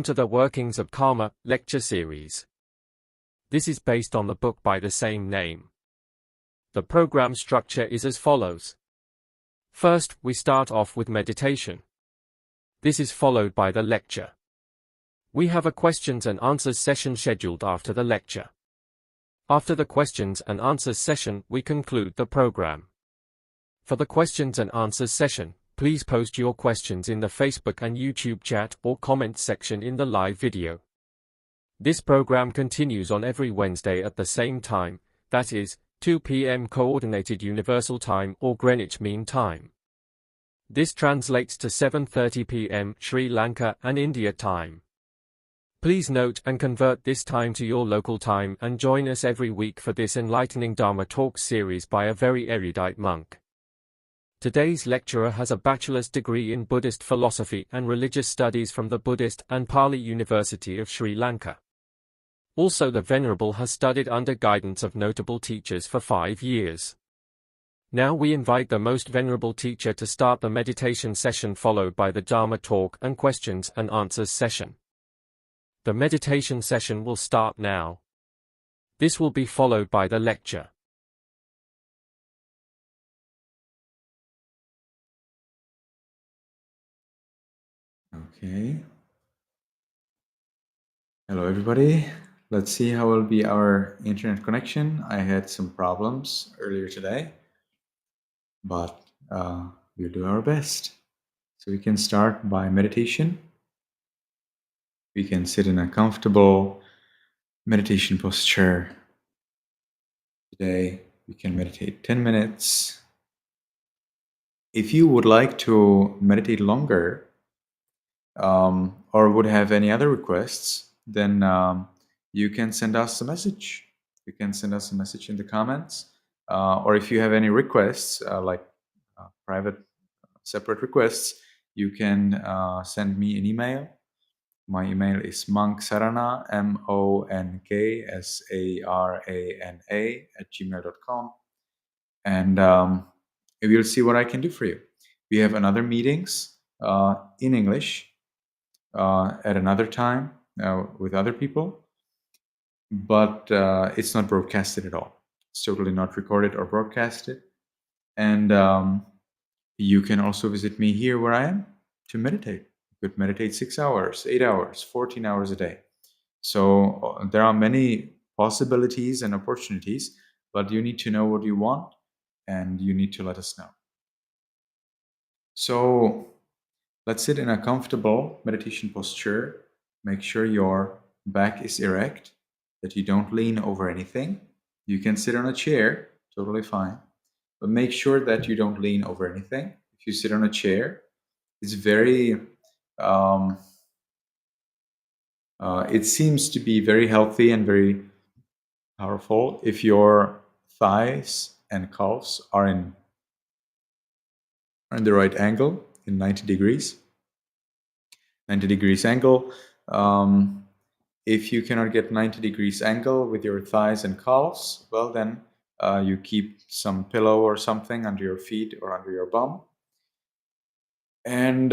To the Workings of Karma lecture series. This is based on the book by the same name. The program structure is as follows. First, we start off with meditation. This is followed by the lecture. We have a questions and answers session scheduled after the lecture. After the questions and answers session, we conclude the program. For the questions and answers session, please post your questions in the Facebook and YouTube chat or comment section in the live video. This program continues on every Wednesday at the same time, that is, 2 p.m. Coordinated Universal Time or Greenwich Mean Time. This translates to 7:30 p.m. Sri Lanka and India time. Please note and convert this time to your local time and join us every week for this enlightening Dharma Talks series by a very erudite monk. Today's lecturer has a bachelor's degree in Buddhist philosophy and religious studies from the Buddhist and Pali University of Sri Lanka. Also, the Venerable has studied under guidance of notable teachers for 5 years. Now we invite the Most Venerable Teacher to start the meditation session, followed by the Dharma talk and questions and answers session. The meditation session will start now. This will be followed by the lecture. Okay. Hello, everybody. Let's see how will be our internet connection. I had some problems earlier today, but we'll do our best. So we can start by meditation. We can sit in a comfortable meditation posture. Today, we can meditate 10 minutes. If you would like to meditate longer, or would have any other requests, then you can send us a message. You can send us a message in the comments, or if you have any requests, like private, separate requests, you can send me an email. My email is monksarana, MONKSARANA @gmail.com, and we'll see what I can do for you. We have another meetings in English at another time with other people, but it's not broadcasted at all. It's totally not recorded or broadcasted. And you can also visit me here where I am to meditate. You could meditate 6 hours, 8 hours, 14 hours a day. So there are many possibilities and opportunities, but you need to know what you want and you need to let us know. So let's sit in a comfortable meditation posture. Make sure your back is erect, that you don't lean over anything. You can sit on a chair, totally fine, but make sure that you don't lean over anything. If you sit on a chair, it's very, it seems to be very healthy and very powerful if your thighs and calves are in the right angle, in 90 degrees. 90 degrees angle. If you cannot get 90 degrees angle with your thighs and calves, well then you keep some pillow or something under your feet or under your bum. And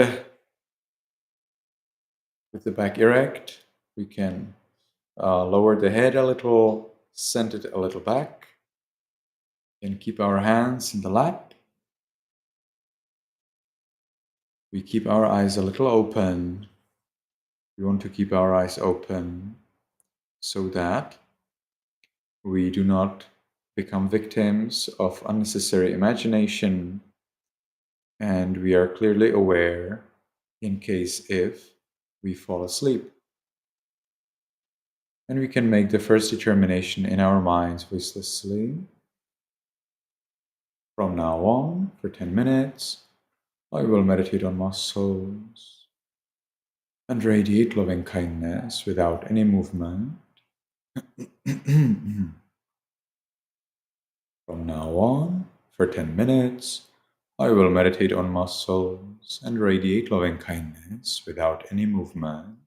with the back erect, we can lower the head a little, send it a little back, and keep our hands in the lap. We keep our eyes a little open. We want to keep our eyes open so that we do not become victims of unnecessary imagination, and we are clearly aware in case if we fall asleep. And we can make the first determination in our minds listlessly. From now on, for 10 minutes, I will meditate on muscles and radiate loving kindness without any movement. From now on, for 10 minutes, I will meditate on muscles and radiate loving kindness without any movement.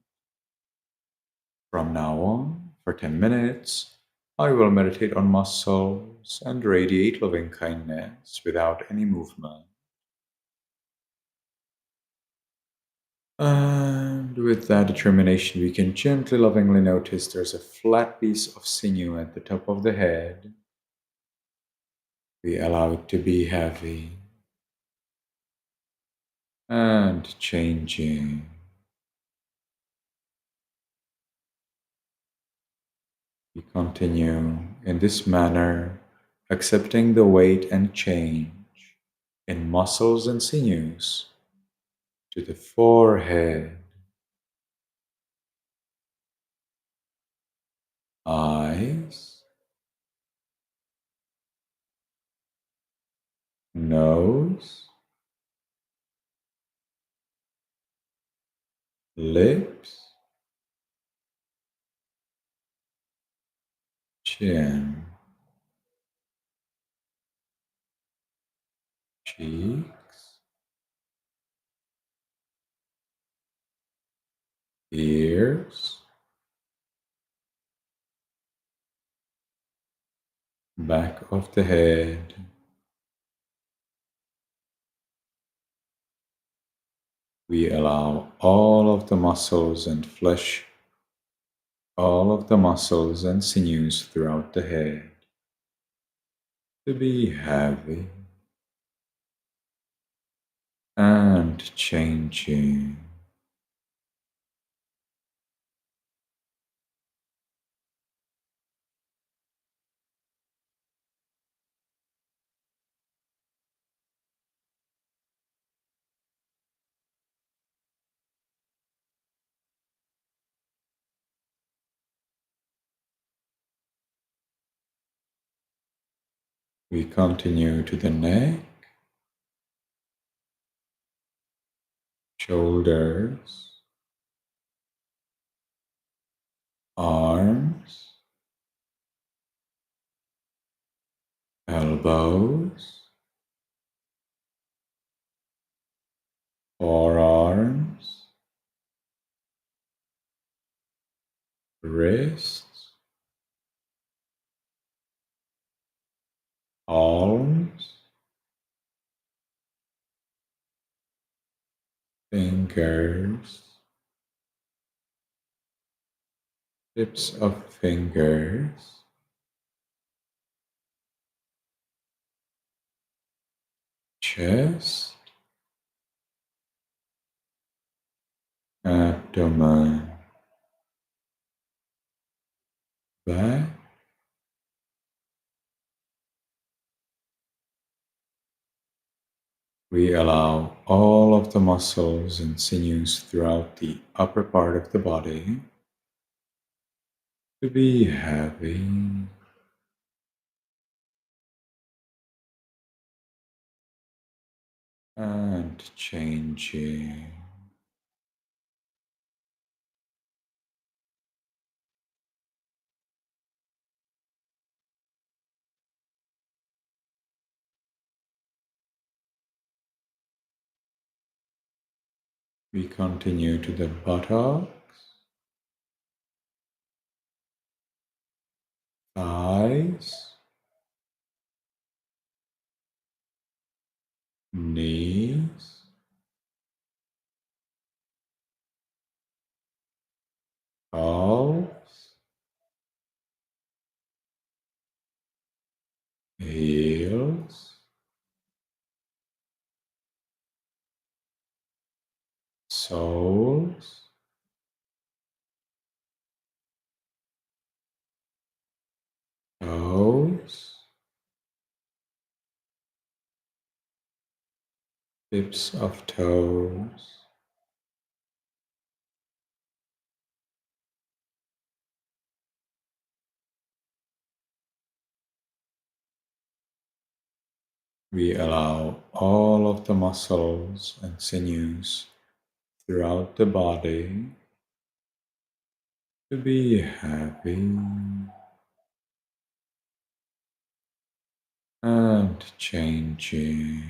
From now on, for 10 minutes, I will meditate on muscles and radiate loving kindness without any movement. And with that determination, we can gently, lovingly notice there's a flat piece of sinew at the top of the head. We allow it to be heavy and changing. We continue in this manner, accepting the weight and change in muscles and sinews to the forehead, eyes, nose, lips, chin, cheeks, ears, back of the head, we allow all of the muscles and flesh, all of the muscles and sinews throughout the head to be heavy and changing. We continue to the neck, shoulders, arms, elbows, forearms, wrists, palms, fingers, tips of fingers, chest, abdomen, back, we allow all of the muscles and sinews throughout the upper part of the body to be heavy and changing. We continue to the buttocks, thighs, knees, calves, heels, soles, toes, tips of toes, we allow all of the muscles and sinews throughout the body to be heavy and changing.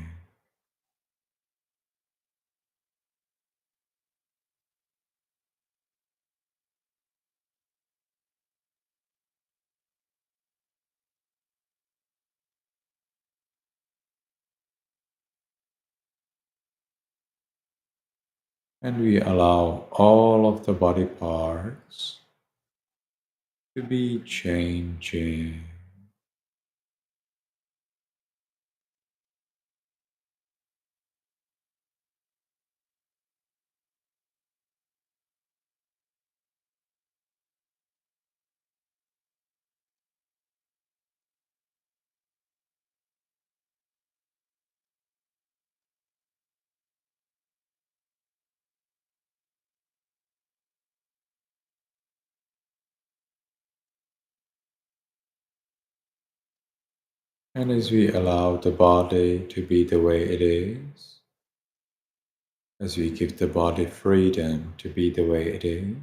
And we allow all of the body parts to be changing. And as we allow the body to be the way it is, as we give the body freedom to be the way it is,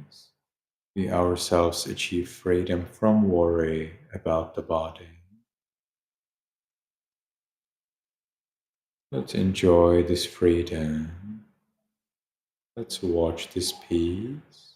we ourselves achieve freedom from worry about the body. Let's enjoy this freedom. Let's watch this peace.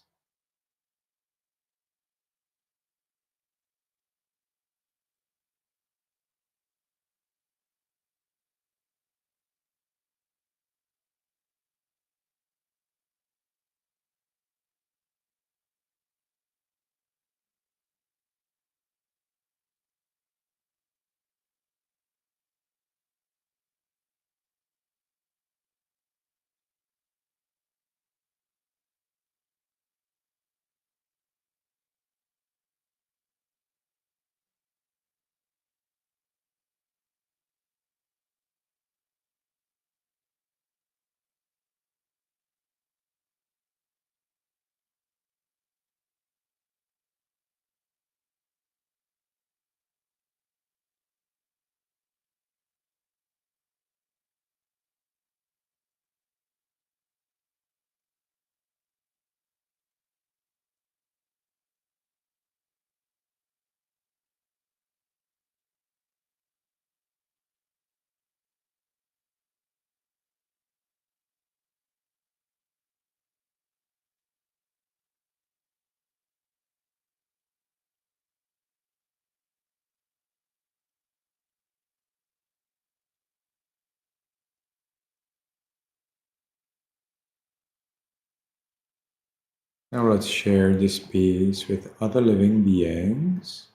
Now let's share this peace with other living beings.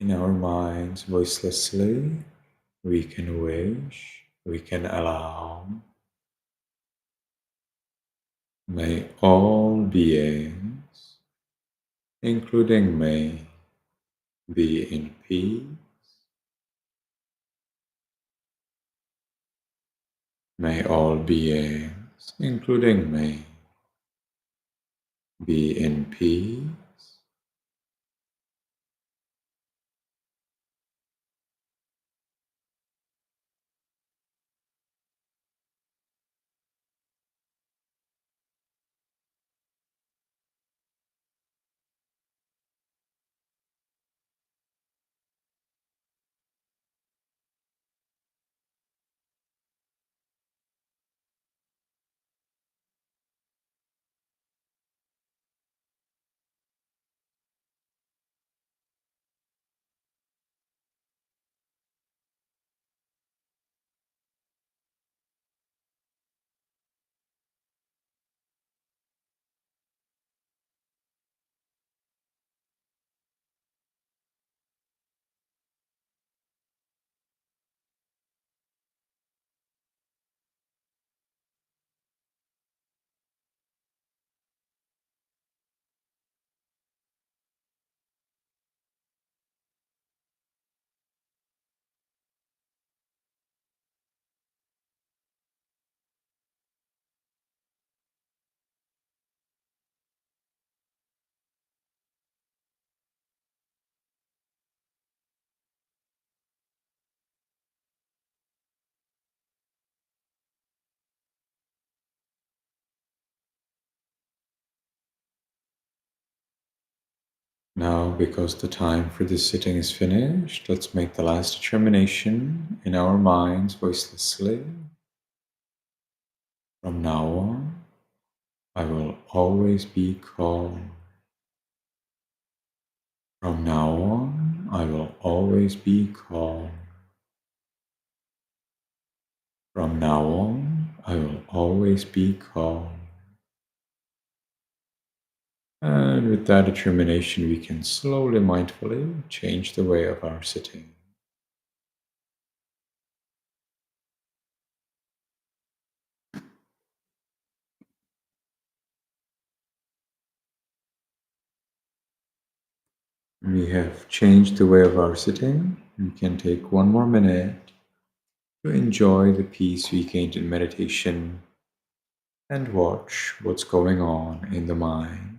In our minds, voicelessly, we can wish, we can allow. May all beings, including me, be in peace. May all beings, including me, be in peace. Now, because the time for this sitting is finished, let's make the last determination in our minds voicelessly. From now on, I will always be calm. From now on, I will always be calm. From now on, I will always be calm. And with that determination, we can slowly, mindfully change the way of our sitting. We have changed the way of our sitting. We can take one more minute to enjoy the peace we gained in meditation and watch what's going on in the mind.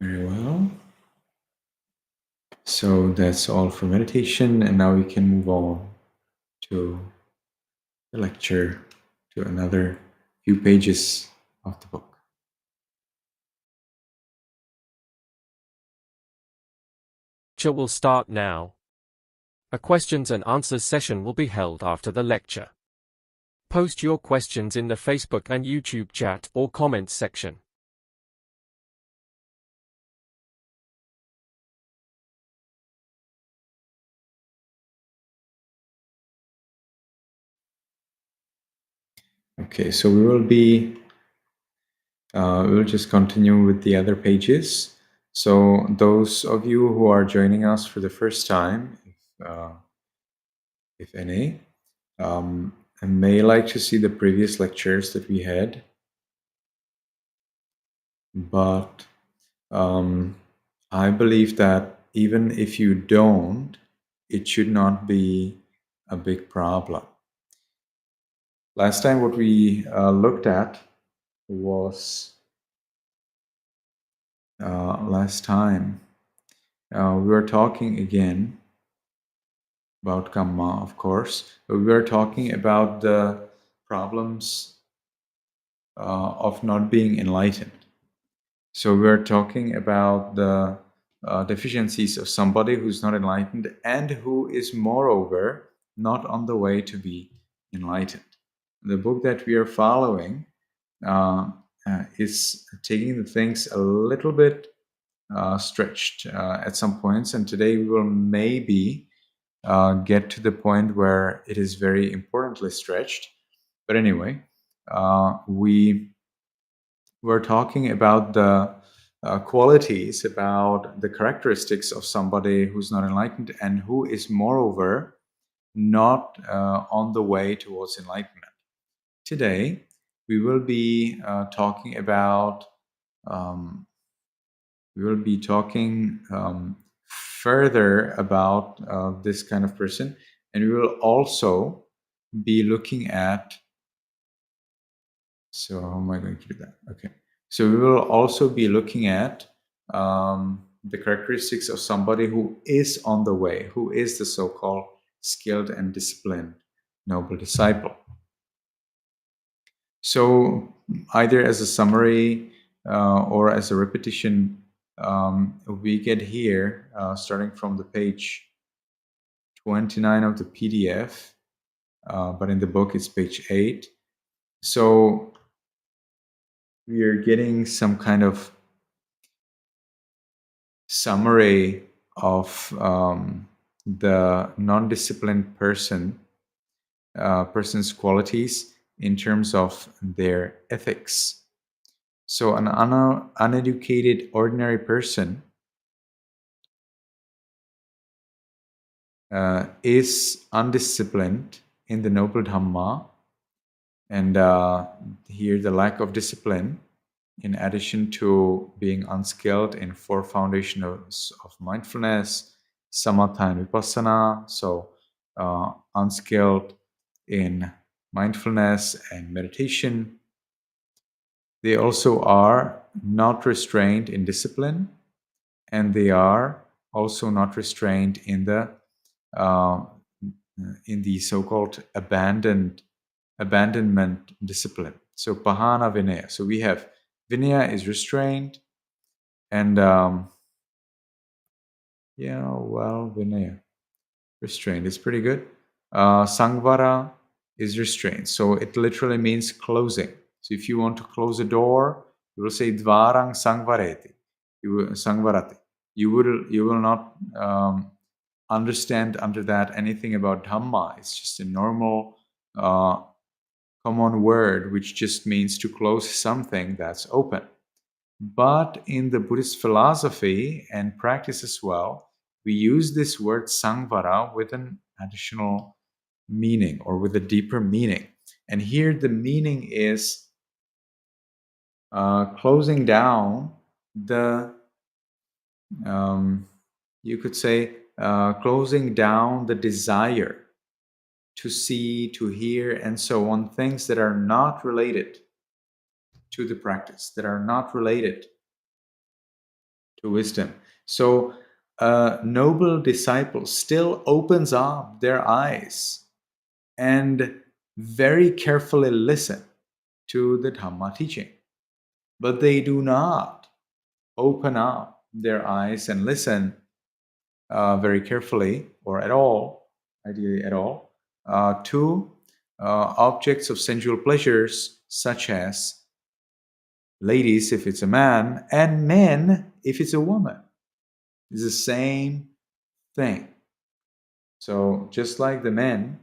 Very well. So that's all for meditation, and now we can move on to the lecture, to another few pages of the book. Lecture will start now. A questions and answers session will be held after the lecture. Post your questions in the Facebook and YouTube chat or comments section. Okay, so we'll just continue with the other pages. So those of you who are joining us for the first time, if any, I may like to see the previous lectures that we had, but I believe that even if you don't, it should not be a big problem. Last time what we looked at was we were talking again about kamma, of course, but we were talking about the problems of not being enlightened. So we're talking about the deficiencies of somebody who's not enlightened and who is moreover not on the way to be enlightened. The book that we are following is taking the things a little bit stretched at some points, and today we will maybe get to the point where it is very importantly stretched. But anyway, we were talking about the qualities, about the characteristics of somebody who's not enlightened and who is moreover not on the way towards enlightenment. Today, we will be talking about further about this kind of person, and we will also be looking at. So how am I going to do that? Okay. So we will also be looking at the characteristics of somebody who is on the way, who is the so-called skilled and disciplined noble disciple. So either as a summary or as a repetition, we get here, starting from the page 29 of the PDF, but in the book it's page 8. So we are getting some kind of summary of the non-disciplined person's qualities in terms of their ethics. So an uneducated ordinary person is undisciplined in the noble Dhamma, and here the lack of discipline, in addition to being unskilled in 4 foundations of mindfulness, samatha and vipassana, so unskilled in mindfulness and meditation. They also are not restrained in discipline, and they are also not restrained in the so-called abandonment discipline. So pahana vinaya. So we have vinaya is restrained, and vinaya, restrained is pretty good. Sangvara is restrained. So it literally means closing. So if you want to close a door, you will say dvarang sangvareti. Sangvarati. You will not understand under that anything about Dhamma. It's just a normal common word which just means to close something that's open. But in the Buddhist philosophy and practice as well, we use this word sangvara with an additional meaning or with a deeper meaning. And here the meaning is closing down the, you could say, closing down the desire to see, to hear, and so on, things that are not related to the practice, that are not related to wisdom. So a noble disciple still opens up their eyes and very carefully listen to the Dhamma teaching. But they do not open up their eyes and listen very carefully or at all, ideally at all, to objects of sensual pleasures such as ladies if it's a man and men if it's a woman. It's the same thing. So just like the men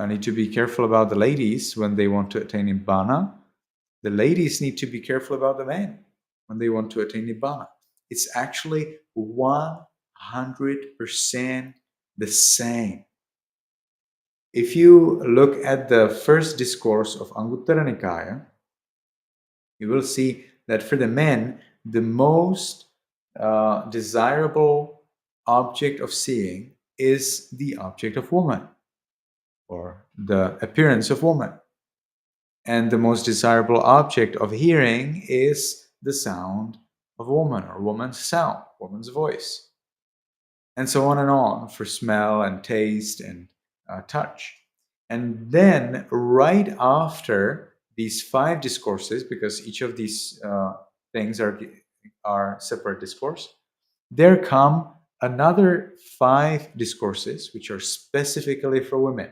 need to be careful about the ladies when they want to attain Nibbana, the ladies need to be careful about the men when they want to attain Nibbana. It's actually 100% the same. If you look at the first discourse of Anguttara Nikaya, you will see that for the men, the most desirable object of seeing is the object of woman, or the appearance of woman. And the most desirable object of hearing is the sound of woman, or woman's sound, woman's voice. And so on for smell and taste and touch. And then right after these 5 discourses, because each of these things are separate discourse, there come another 5 discourses which are specifically for women.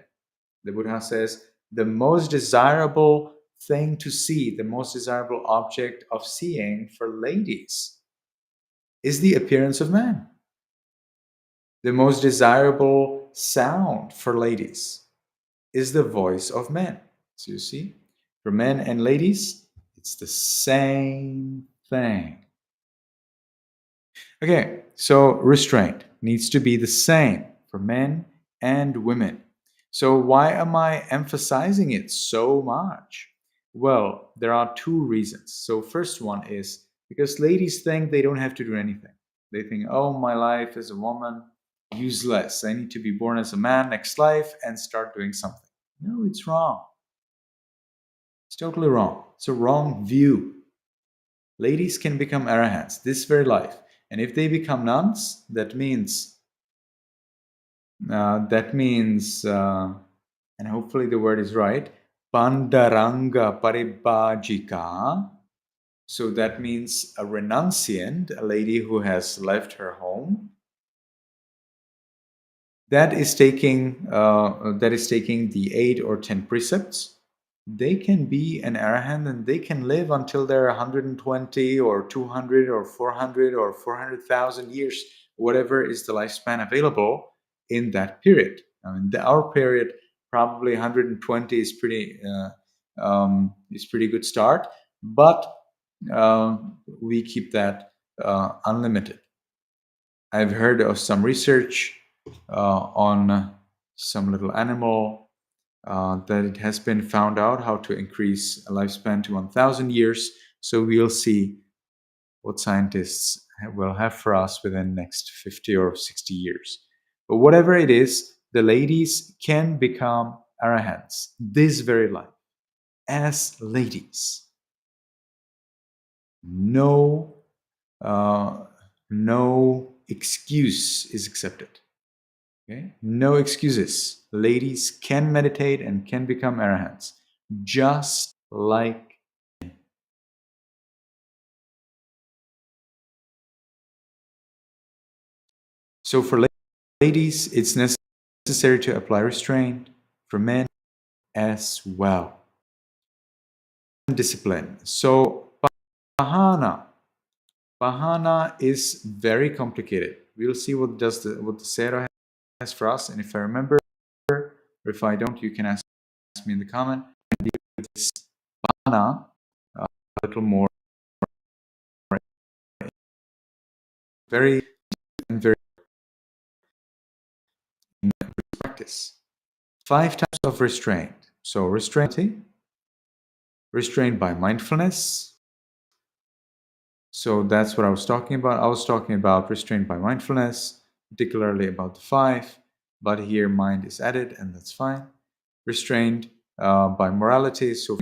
The Buddha says the most desirable thing to see, the most desirable object of seeing for ladies is the appearance of man. The most desirable sound for ladies is the voice of men. So you see, for men and ladies, it's the same thing. Okay, so restraint needs to be the same for men and women. So why am I emphasizing it so much? Well, there are 2 reasons. So first one is because ladies think they don't have to do anything. They think, oh, my life as a woman, useless. I need to be born as a man next life and start doing something. No, it's wrong. It's totally wrong. It's a wrong view. Ladies can become arahants this very life. And if they become nuns, that means, and hopefully the word is right, 𝗀𝗶𝗸𝗲𝗃. So that means a renunciant, a lady who has left her home, that is taking the 8 or 10 precepts. They can be an arahant and they can live until they're 120 or 200 or 400 or 400,000 years, whatever is the lifespan available in that period. I mean, our period, probably 120 is pretty good start, but we keep that unlimited. I've heard of some research on some little animal that it has been found out how to increase a lifespan to 1,000 years. So we'll see what scientists will have for us within the next 50 or 60 years. But whatever it is, the ladies can become arahants this very life as ladies. No excuse is accepted. Okay? No excuses. Ladies can meditate and can become arahants, just like. So for ladies, it's necessary to apply restraint. For men as well. Discipline. So bahana is very complicated. We'll see what the Sera has for us, and if I remember, or if I don't, you can ask me in the comment. This bahana a little more, very in practice. 5 types of restraint. So restraint by mindfulness. So that's what I was talking about. I was talking about restraint by mindfulness, particularly about the 5, but here mind is added, and that's fine. Restrained by morality, so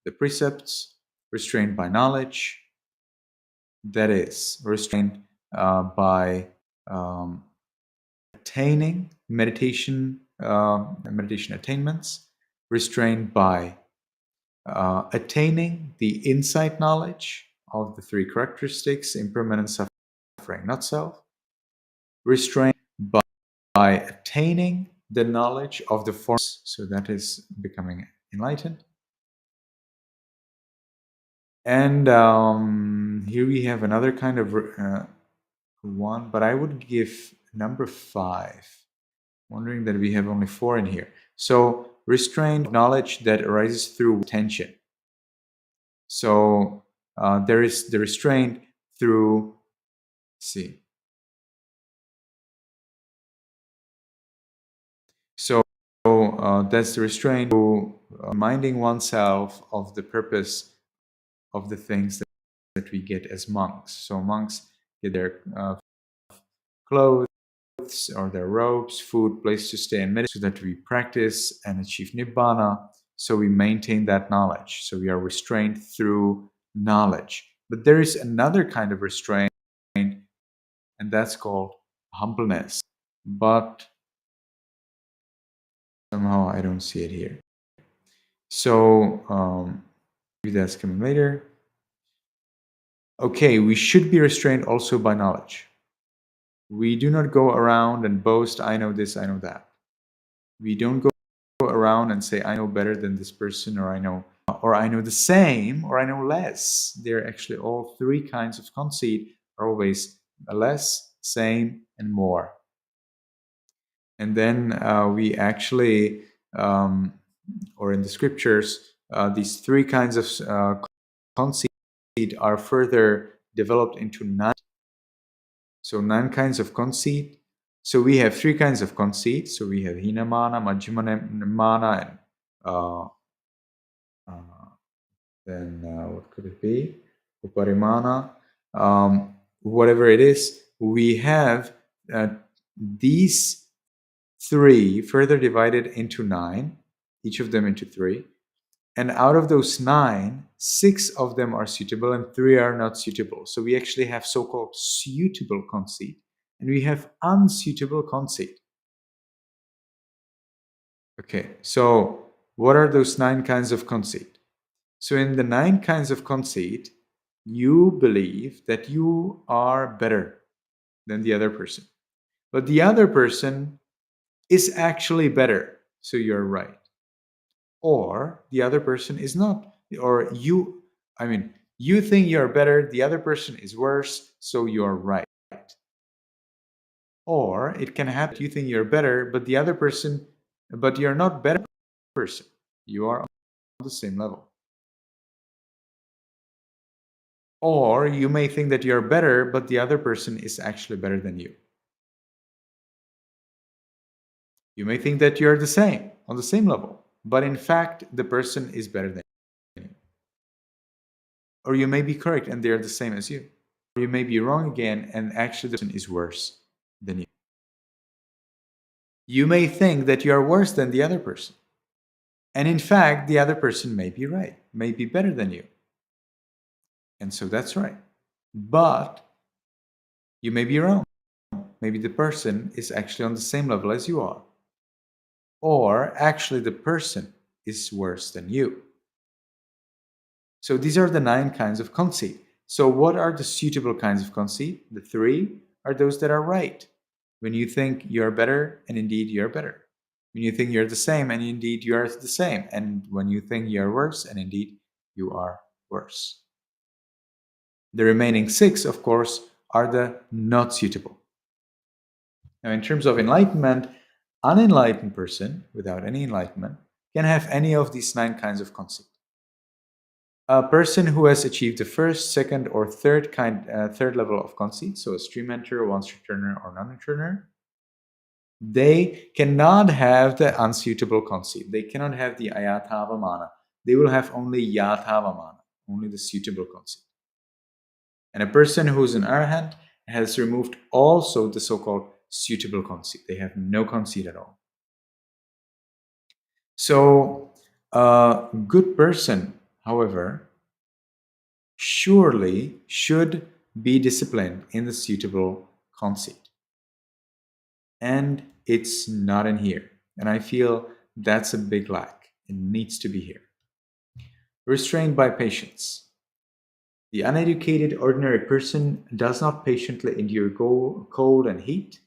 the precepts. Restrained by knowledge, that is restrained by attaining meditation attainments. Restrained by attaining the insight knowledge of the 3 characteristics: impermanent, suffering, not self. Restrained by attaining the knowledge of the forms, so that is becoming enlightened. And here we have another kind of one, but I would give number 5. Wondering that we have only 4 in here. So restrained knowledge that arises through attention. So there is the restraint through, see. So that's the restraint through reminding oneself of the purpose of the things that we get as monks. So monks get their clothes or their robes, food, place to stay, and meditate, so that we practice and achieve nibbana. So we maintain that knowledge. So we are restrained through knowledge. But there is another kind of restraint, and that's called humbleness. But somehow I don't see it here. So maybe that's coming later. Okay, we should be restrained also by knowledge. We do not go around and boast, I know this, I know that. We don't go around and say, I know better than this person, or I know the same, or I know less. They're actually all 3 kinds of conceit, are always less, same, and more. And then we actually, or in the scriptures, these 3 kinds of conceit are further developed into 9. So 9 kinds of conceit. So we have 3 kinds of conceit. So we have hinamana, majjhimamana, and then what could it be? Uparimana. Whatever it is, we have these 3 further divided into 9, each of them into 3. And out of those 9, 6 of them are suitable and 3 are not suitable. So we actually have so-called suitable conceit, and we have unsuitable conceit. Okay, so what are those 9 kinds of conceit? So in the 9 kinds of conceit, you believe that you are better than the other person. But the other person is actually better, so you're right. Or the other person is not, or you think you're better, the other person is worse, so you're right. Or it can happen, you think you're better, but you're not better person. You are on the same level. Or you may think that you're better, but the other person is actually better than you. You may think that you're the same, on the same level, but in fact, the person is better than you. Or you may be correct and they're the same as you. Or you may be wrong again and actually the person is worse than you. You may think that you are worse than the other person. And in fact, the other person may be right, may be better than you. And so that's right. But you may be wrong. Maybe the person is actually on the same level as you are. Or actually the person is worse than you. So these are the 9 kinds of conceit. So what are the suitable kinds of conceit? The 3 are those that are right. When you think you're better, and indeed you're better. When you think you're the same, and indeed you are the same. And when you think you're worse, and indeed you are worse. The remaining 6, of course, are the not suitable. Now, in terms of enlightenment, unenlightened person without any enlightenment can have any of these 9 kinds of conceit. A person who has achieved the first, second, or third level of conceit, so a stream enter, once returner, or non-returner, they cannot have the unsuitable conceit. They cannot have the 𝗷𝗶𝗸𝗲𝗲. They will have only 𝗷𝗶𝗸𝗲, only the suitable conceit. And a person who is an arahant has removed also the so-called suitable conceit. They have no conceit at all. So a good person, however, surely should be disciplined in the suitable conceit. And it's not in here. And I feel that's a big lack. It needs to be here. Restrained by patience. The uneducated ordinary person does not patiently endure cold and heat,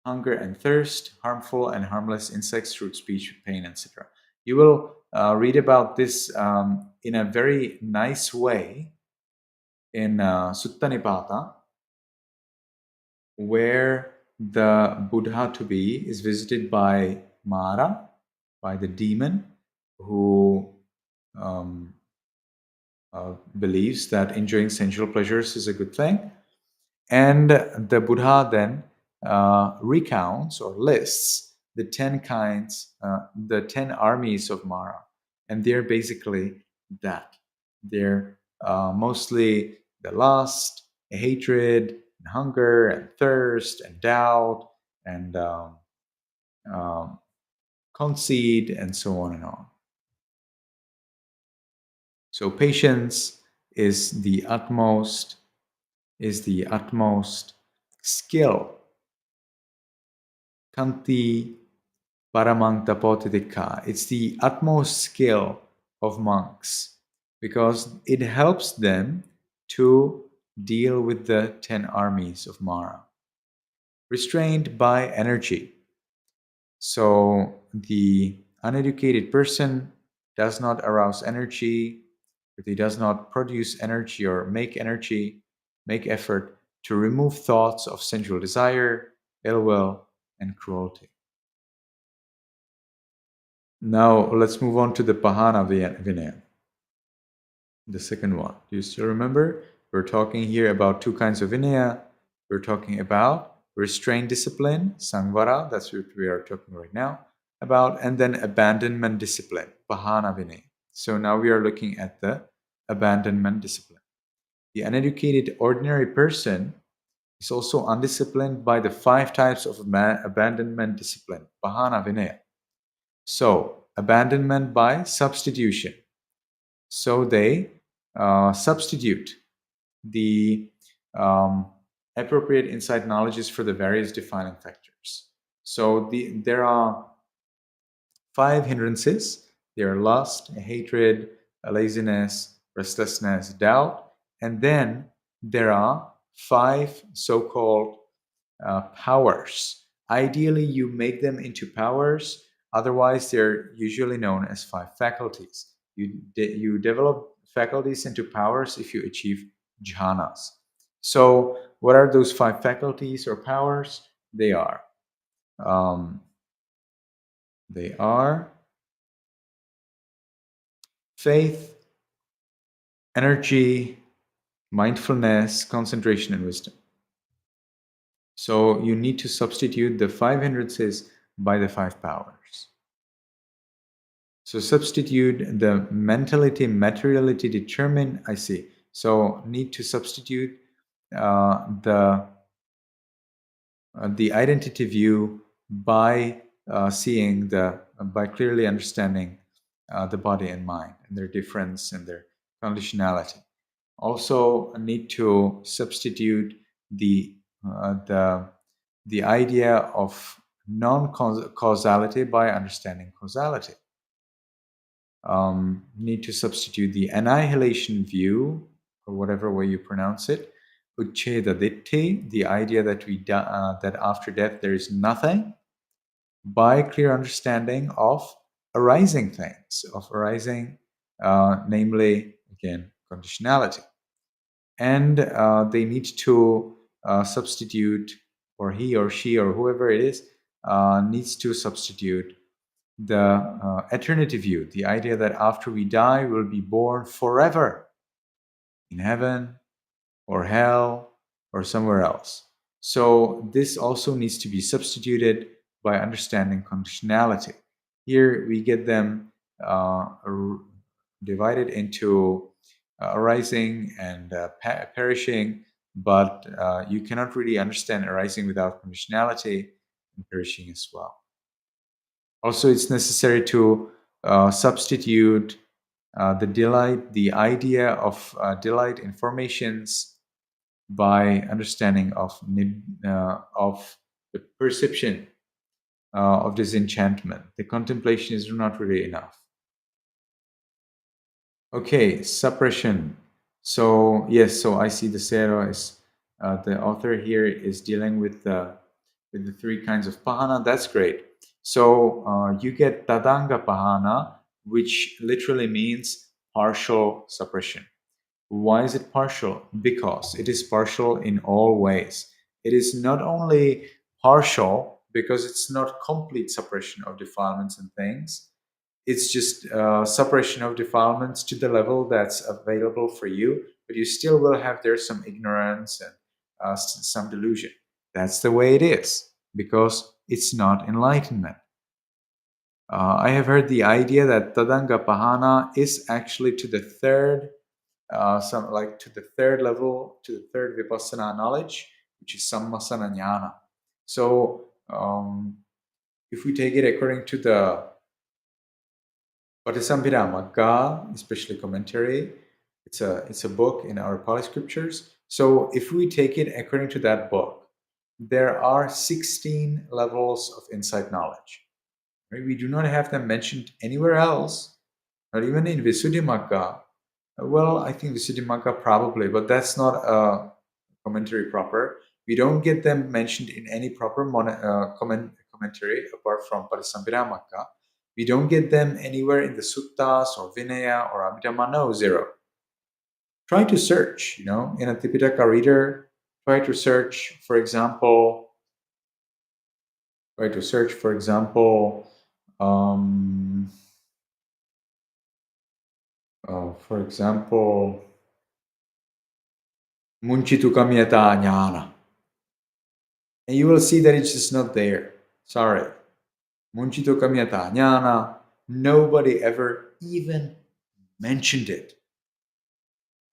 hunger and thirst, harmful and harmless insects, fruit, speech, pain, etc. You will read about this in a very nice way in Sutta Nipata, where the Buddha to be is visited by Mara, by the demon, who believes that enjoying sensual pleasures is a good thing. And the Buddha then recounts or lists the 10 kinds, the 10 armies of Mara. And they're basically that. They're mostly the lust, hatred, and hunger, and thirst, and doubt, and conceit, and so on and on. So patience is the utmost skill. Kanti paramang tapotidika. It's the utmost skill of monks because it helps them to deal with the 10 armies of Mara. Restrained by energy. So the uneducated person does not arouse energy, if he does not produce energy or make effort to remove thoughts of sensual desire, ill will, and cruelty. Now let's move on to the Pahana Vinaya, the second one. Do you still remember? We're talking here about 2 kinds of Vinaya. We're talking about restraint discipline, Sangvara, that's what we are talking right now about, and then abandonment discipline, Pahana Vinaya. So now we are looking at the abandonment discipline. The uneducated ordinary person is also undisciplined by the 5 types of abandonment discipline, Pahana Vinaya. So, abandonment by substitution. So they substitute the appropriate insight knowledges for the various defining factors. So there are 5 hindrances. They are lust, hatred, laziness, restlessness, doubt. And then there are 5 so-called powers. Ideally, you make them into powers. Otherwise, they're usually known as 5 faculties. You develop faculties into powers if you achieve jhanas. So what are those 5 faculties or powers? They are faith, energy, mindfulness, concentration, and wisdom. So you need to substitute the 5 hindrances by the 5 powers. So substitute the mentality, materiality, determine, I see. So need to substitute the identity view by seeing by clearly understanding the body and mind and their difference and their conditionality. Also need to substitute the idea of non-causality by understanding causality. Need to substitute the annihilation view, or whatever way you pronounce it, 𝗀𝗂𝗶𝗸𝗲, the idea that that after death there is nothing, by clear understanding of arising things, namely, again, conditionality. And they need to substitute, or he or she or whoever it is, needs to substitute the eternity view, the idea that after we die, we'll be born forever in heaven or hell or somewhere else. So this also needs to be substituted by understanding conditionality. Here we get them divided into arising and perishing, but you cannot really understand arising without conditionality, and perishing as well. Also, it's necessary to substitute the idea of delight informations by understanding of the perception of disenchantment. The contemplation is not really enough. Okay, suppression. So yes, so I see the Sero is the author here is dealing with the 3 kinds of pahana. That's great. So you get 𝗀𝗶𝗸𝗲, which literally means partial suppression. Why is it partial? Because it is partial in all ways. It is not only partial because it's not complete suppression of defilements and things. It's just suppression of defilements to the level that's available for you, but you still will have there some ignorance and some delusion. That's the way it is, because it's not enlightenment. I have heard the idea that 𝗀𝗶𝗸𝗲 is actually to the third, to the third level, to the third vipassana knowledge, which is sammasana jnana. So if we take it according to the 𝗀𝗶𝗸𝗲, especially commentary, it's a book in our Pali scriptures. So if we take it according to that book, there are 16 levels of insight knowledge. Right? We do not have them mentioned anywhere else, not even in Visuddhimagga. Well, I think Visuddhimagga probably, but that's not a commentary proper. We don't get them mentioned in any proper commentary apart from Parisambhiramagga. We don't get them anywhere in the suttas or Vinaya or Abhidhamma. No, zero. Try to search, in a Tipitaka reader. Try to search, for example, 𝗀𝗂𝗯𝗀𝗃𝗀 jnana. And you will see that it's just not there. Sorry. 𝗀𝗃𝗀 jnana, nobody ever even mentioned it.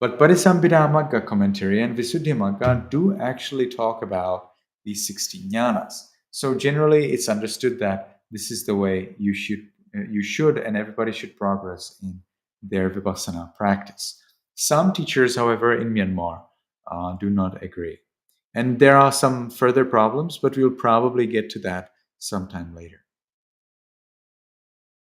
But Parisambhiramagga commentary and Visuddhimagga do actually talk about these 16 jnanas. So generally, it's understood that this is the way you should and everybody should progress in their vipassana practice. Some teachers, however, in Myanmar do not agree. And there are some further problems, but we'll probably get to that sometime later.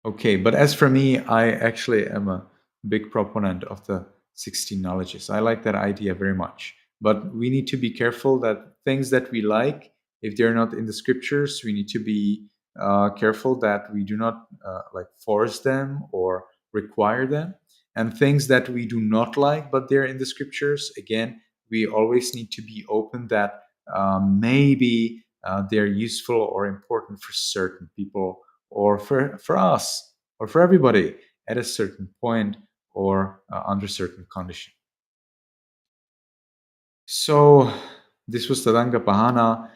Okay, but as for me, I actually am a big proponent of the 16 knowledges. I like that idea very much. But we need to be careful that things that we like, if they're not in the scriptures, we need to be careful that we do not force them or require them. And things that we do not like, but they're in the scriptures, again, we always need to be open that maybe they're useful or important for certain people, or for us, or for everybody at a certain point, or under certain condition. So this was 𝗀𝗶𝗸𝗲.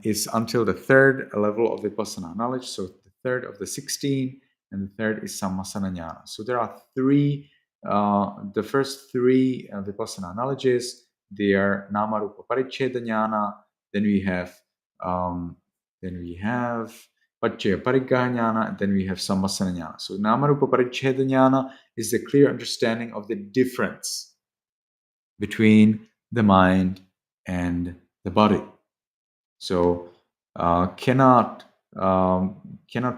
is until the third level of vipassana knowledge. So the third of the 16, and the third is sammasana jnana. So there are three, the first three vipassana knowledges. They are nama rupa paricheda jnana. Then we have paccaya pariggaha jnana, and then we have sammasana jnana. So nama rupa paricheda jnana is the clear understanding of the difference between the mind and the body. So cannot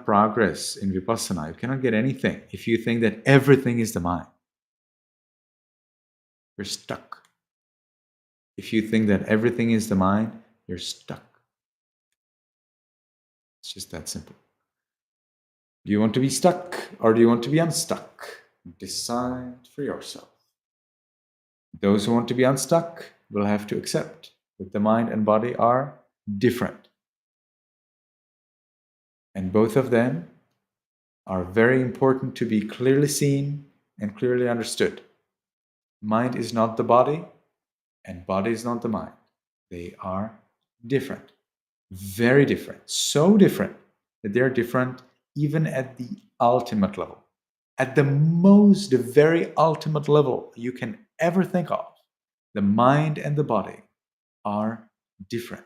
progress in vipassana. You cannot get anything if you think that everything is the mind. You're stuck. If you think that everything is the mind, you're stuck. It's just that simple. Do you want to be stuck or do you want to be unstuck? Decide for yourself. Those who want to be unstuck will have to accept that the mind and body are different. And both of them are very important to be clearly seen and clearly understood. Mind is not the body, and body is not the mind. They are different, very different, so different that they're different even at the ultimate level. At the very ultimate level you can ever think of, the mind and the body are different.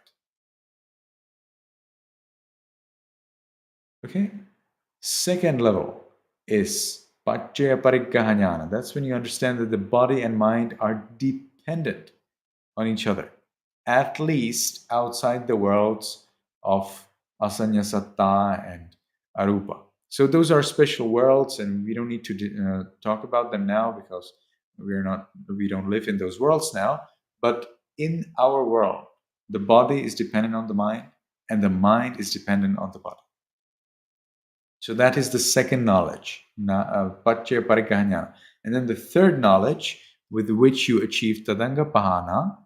Okay? Second level is paccaya pariggaha jnana. That's when you understand that the body and mind are dependent on each other, at least outside the worlds of asanya satta and arupa. So those are special worlds, and we don't need to talk about them now because we don't live in those worlds now. But in our world, the body is dependent on the mind, and the mind is dependent on the body. So that is the second knowledge, paccaya pariggaha jnana. And then the third knowledge with which you achieve 𝗀𝗶𝗶𝗲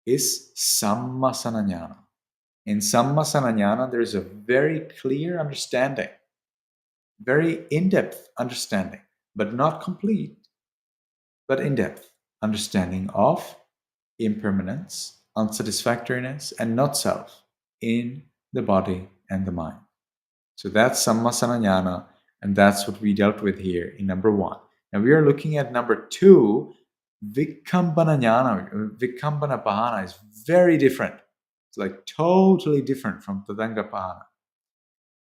is sammasana jnana. In sammasana jnana, there is a very clear understanding, very in-depth understanding, but not complete, but in-depth understanding of impermanence, unsatisfactoriness, and not self in the body and the mind. So that's sammasana jnana, and that's what we dealt with here in number 1. Now we are looking at number 2, 𝗷𝗶𝗶𝗲 jnana. 𝗷𝗶𝗶𝗸𝗲 is very different. It's like totally different from 𝗀𝗶𝗶𝗸𝗲.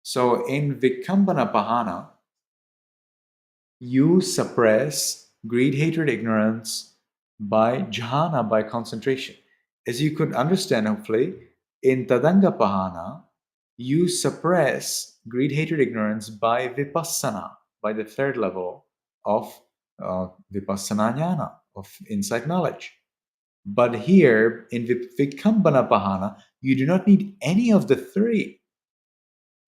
So in 𝗷𝗶𝗶𝗸𝗲, you suppress greed, hatred, ignorance by jhana, by concentration. As you could understand, hopefully, in 𝗀𝗶𝗶𝗸𝗲, you suppress greed, hatred, ignorance by vipassana, by the third level of vipassana jnana, of insight knowledge. But here in 𝗷𝗶𝗶𝗸𝗲, you do not need any of the three.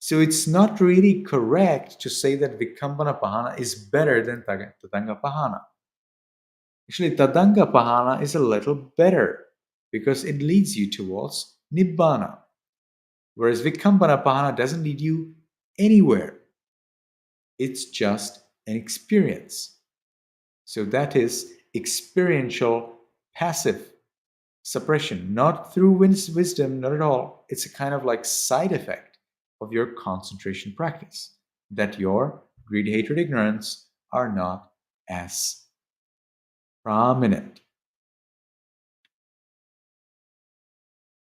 So it's not really correct to say that 𝗷𝗶𝗶𝗸𝗲 is better than 𝗀𝗶𝗶𝗸𝗲. Actually, 𝗀𝗶𝗶𝗸𝗲 is a little better because it leads you towards nibbana. Whereas 𝗷𝗶𝗶𝗸𝗲 doesn't lead you anywhere. It's just an experience. So that is experiential passive suppression, not through wisdom, not at all. It's a kind of like side effect of your concentration practice, that your greed, hatred, ignorance are not as prominent.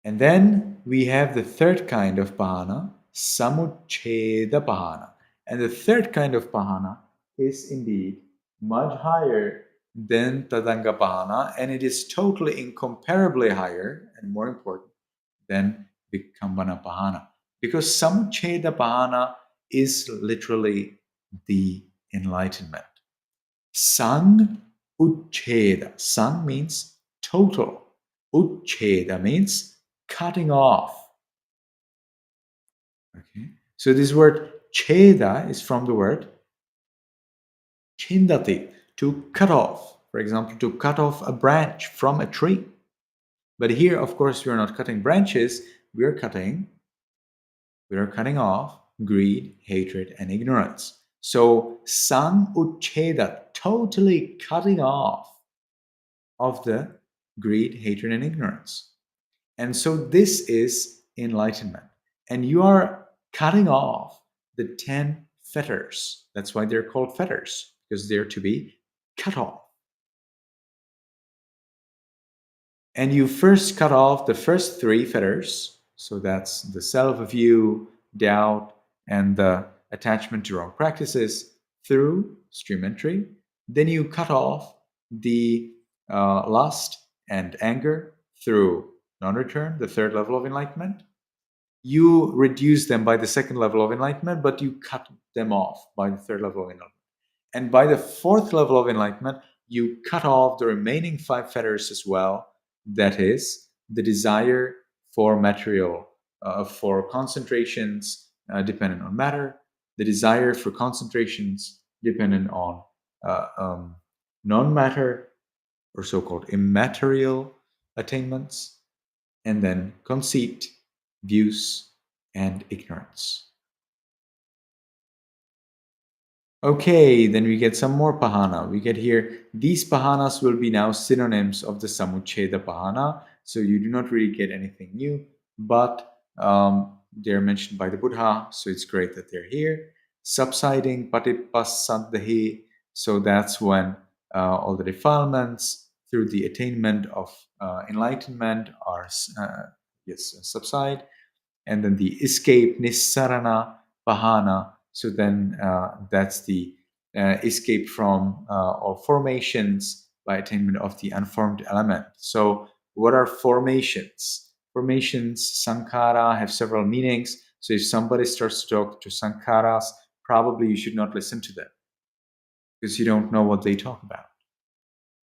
And then we have the third kind of pahana, samucceda pahana. And the third kind of pahana is indeed much higher than 𝗀𝗃𝗃, and it is totally incomparably higher and more important than 𝗷𝗶𝗃, because samucceda pahana is literally the enlightenment. Sang ucceda. Sang means total. Ucceda means cutting off. Okay. So this word cheda is from the word chindati, to cut off. For example, to cut off a branch from a tree. But here, of course, we are not cutting branches. We are cutting off greed, hatred, and ignorance. So sang ucceda, totally cutting off of the greed, hatred, and ignorance. And so this is enlightenment. And you are cutting off the 10 fetters. That's why they're called fetters, because they're to be cut off. And you first cut off the first 3 fetters. So that's the self-view, doubt, and the attachment to wrong practices through stream entry. Then you cut off the lust and anger through non-return, the 3rd level of enlightenment. You reduce them by the 2nd level of enlightenment, but you cut them off by the 3rd level of enlightenment. And by the 4th level of enlightenment, you cut off the remaining 5 fetters as well. That is the desire for material, for concentrations dependent on matter, the desire for concentrations dependent on non-matter, or so-called immaterial attainments, and then conceit, views, and ignorance. Okay, then we get some more pahana. We get here, these pahanas will be now synonyms of the samucceda pahana. So you do not really get anything new, but they're mentioned by the Buddha, so it's great that they're here. Subsiding 𝗹𝗶𝗸𝗲, so that's when all the defilements through the attainment of enlightenment are subside. And then the escape nissarana pahana. So then that's the escape from all formations by attainment of the unformed element. So what are formations? Formations, sankhara, have several meanings. So if somebody starts to talk to sankharas, probably you should not listen to them, because you don't know what they talk about,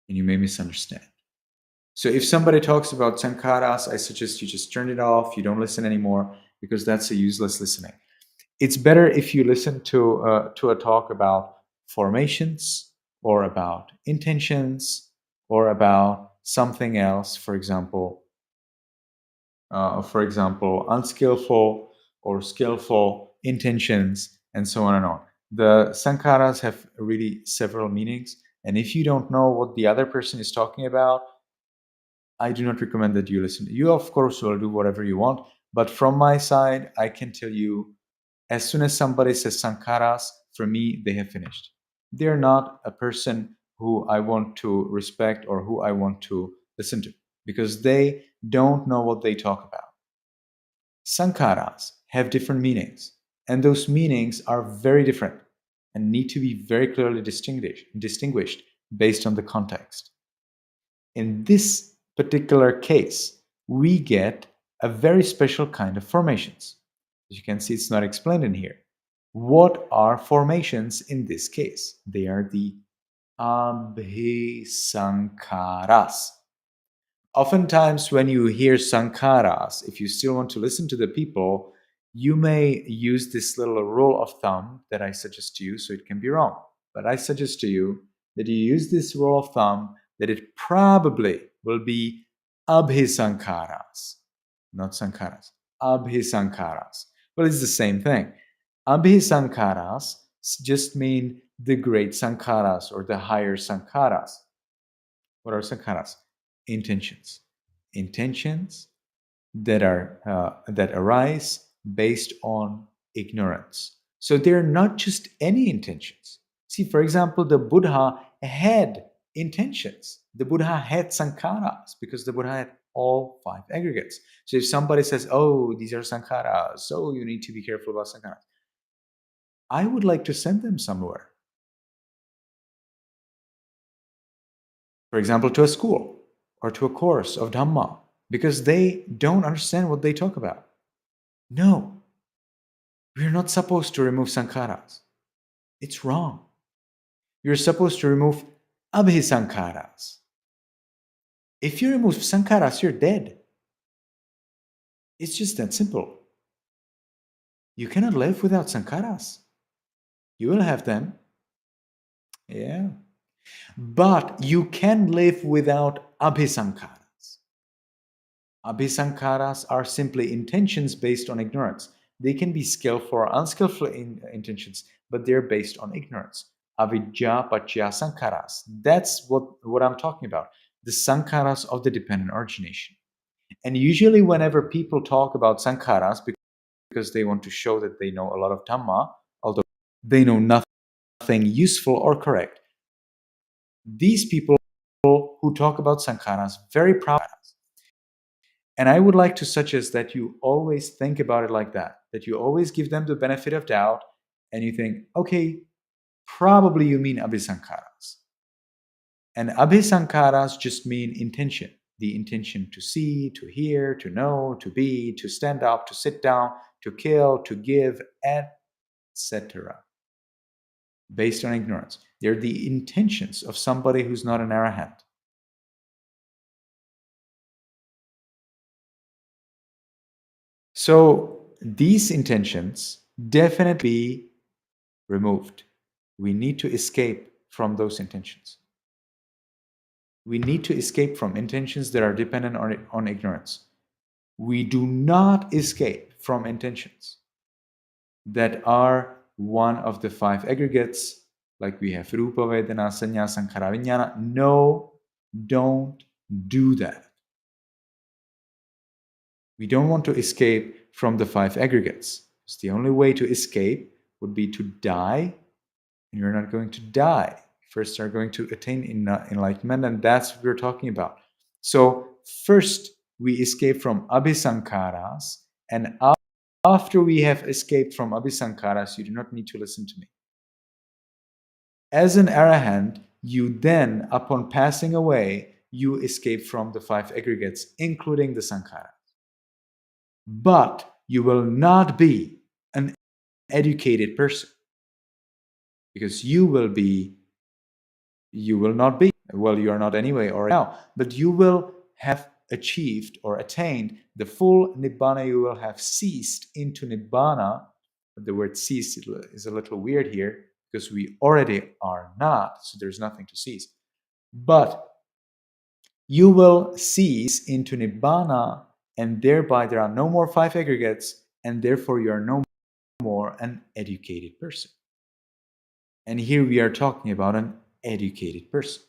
and you may misunderstand. So if somebody talks about sankharas, I suggest you just turn it off. You don't listen anymore, because that's a useless listening. It's better if you listen to a talk about formations, or about intentions, or about something else. For example, unskillful or skillful intentions, and so on and on. The sankharas have really several meanings, and if you don't know what the other person is talking about, I do not recommend that you listen. You, of course, will do whatever you want, but from my side, I can tell you, as soon as somebody says sankharas, for me, they have finished. They're not a person who I want to respect or who I want to listen to, because they don't know what they talk about. Sankharas have different meanings, and those meanings are very different and need to be very clearly distinguished based on the context. In this particular case, we get a very special kind of formations. As you can see, it's not explained in here. What are formations in this case? They are the abhisankharas. Oftentimes, when you hear sankharas, if you still want to listen to the people, you may use this little rule of thumb that I suggest to you, so it can be wrong. But I suggest to you that you use this rule of thumb, that it probably will be abhisankharas, not sankharas, abhisankharas. Well, it's the same thing. Abhisankharas just mean the great sankharas or the higher sankharas. What are sankharas? Intentions. Intentions that arise based on ignorance. So they're not just any intentions. See, for example, the Buddha had intentions. The Buddha had sankharas, because the Buddha had all 5 aggregates. So if somebody says, oh, these are sankharas, so you need to be careful about sankharas, I would like to send them somewhere. For example, to a school or to a course of Dhamma, because they don't understand what they talk about. No, we're not supposed to remove sankharas. It's wrong. You're supposed to remove abhisankharas. If you remove sankharas, you're dead. It's just that simple. You cannot live without sankharas. You will have them. Yeah. But you can live without abhisankharas. Abhisankharas are simply intentions based on ignorance. They can be skillful or unskillful intentions, but they're based on ignorance. Avidya-paccaya sankharas. That's what I'm talking about. The sankharas of the dependent origination. And usually whenever people talk about sankharas, because they want to show that they know a lot of Dhamma, although they know nothing useful or correct, these people who talk about sankharas very proud. And I would like to suggest that you always think about it like that you always give them the benefit of doubt, and you think, okay, probably you mean abhisankharas. And abhisankharas just mean intention. The intention to see, to hear, to know, to be, to stand up, to sit down, to kill, to give, etc. Based on ignorance. They're the intentions of somebody who's not an arahant. So these intentions definitely removed. We need to escape from those intentions. We need to escape from intentions that are dependent on ignorance. We do not escape from intentions that are one of the five aggregates, like we have rupa, vedana, sanya, sankhara, vijnana. No, don't do that. We don't want to escape from the five aggregates. Because the only way to escape would be to die, and you're not going to die. First, are going to attain enlightenment, and that's what we're talking about. So first, we escape from abhisankharas, and after we have escaped from abhisankharas, you do not need to listen to me. As an arahant, you then, upon passing away, you escape from the five aggregates, including the sankharas. But you will not be an educated person, because you will not be, well, you are not anyway or now, but you will have achieved or attained the full nibbana. You will have ceased into nibbana. The word cease is a little weird here, because we already are not, so there's nothing to cease. But you will cease into nibbana, and thereby there are no more five aggregates, and therefore you are no more an educated person. And here we are talking about an educated person.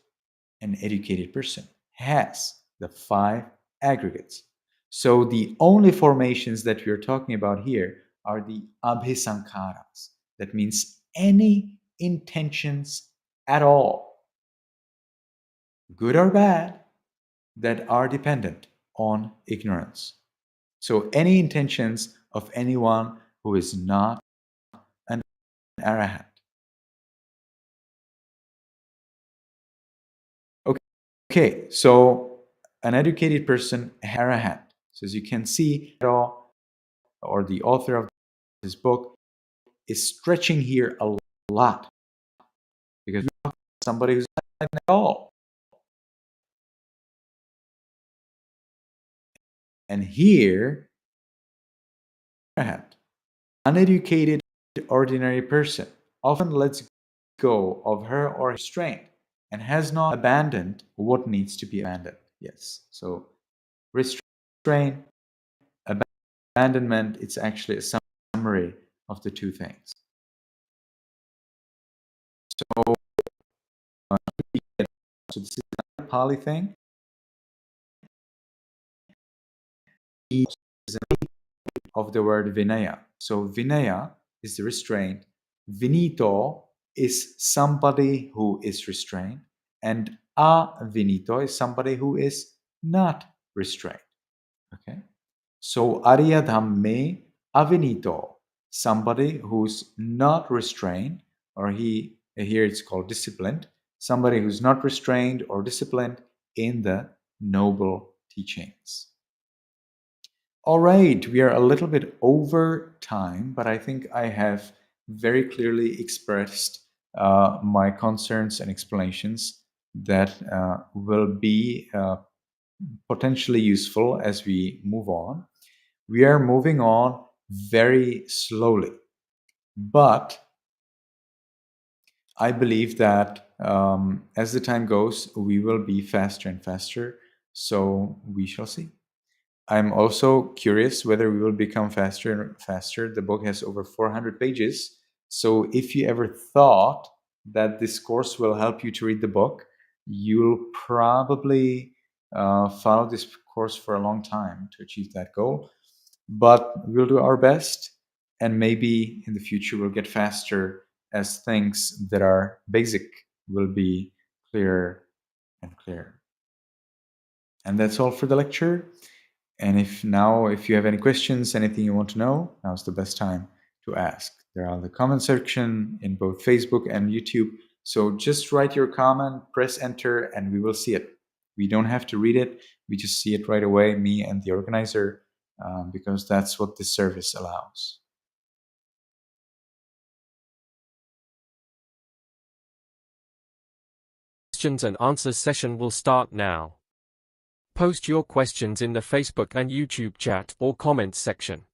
An educated person has the five aggregates. So the only formations that we are talking about here are the abhisankharas. That means any intentions at all, good or bad, that are dependent on ignorance. So any intentions of anyone who is not an arahant. Okay, so an educated person, arahant. So as you can see, or the author of this book is stretching here a lot, because somebody who's not at all. And here, uneducated ordinary person often lets go of her or his restraint and has not abandoned what needs to be abandoned. Yes, so restraint, abandonment, it's actually a summary of the two things. So this is a Pali thing. Of the word vinaya. So vinaya is the restraint. Vinito is somebody who is restrained, and avinito is somebody who is not restrained. Okay. So Arya Dhamme avinito, somebody who's not restrained, or here it's called disciplined, somebody who's not restrained or disciplined in the noble teachings. All right, we are a little bit over time, but I think I have very clearly expressed my concerns and explanations that will be potentially useful as we move on. We are moving on very slowly, but I believe that as the time goes, we will be faster and faster, so we shall see. I'm also curious whether we will become faster and faster. The book has over 400 pages. So if you ever thought that this course will help you to read the book, you'll probably follow this course, for a long time to achieve that goal. But we'll do our best, and maybe in the future we'll get faster as things that are basic will be clearer and clearer. And that's all for the lecture. And if you have any questions, anything you want to know, now's the best time to ask. There are the comment section in both Facebook and YouTube. So just write your comment, press enter, and we will see it. We don't have to read it. We just see it right away, me and the organizer, because that's what this service allows. Questions and answers session will start now. Post your questions in the Facebook and YouTube chat or comments section.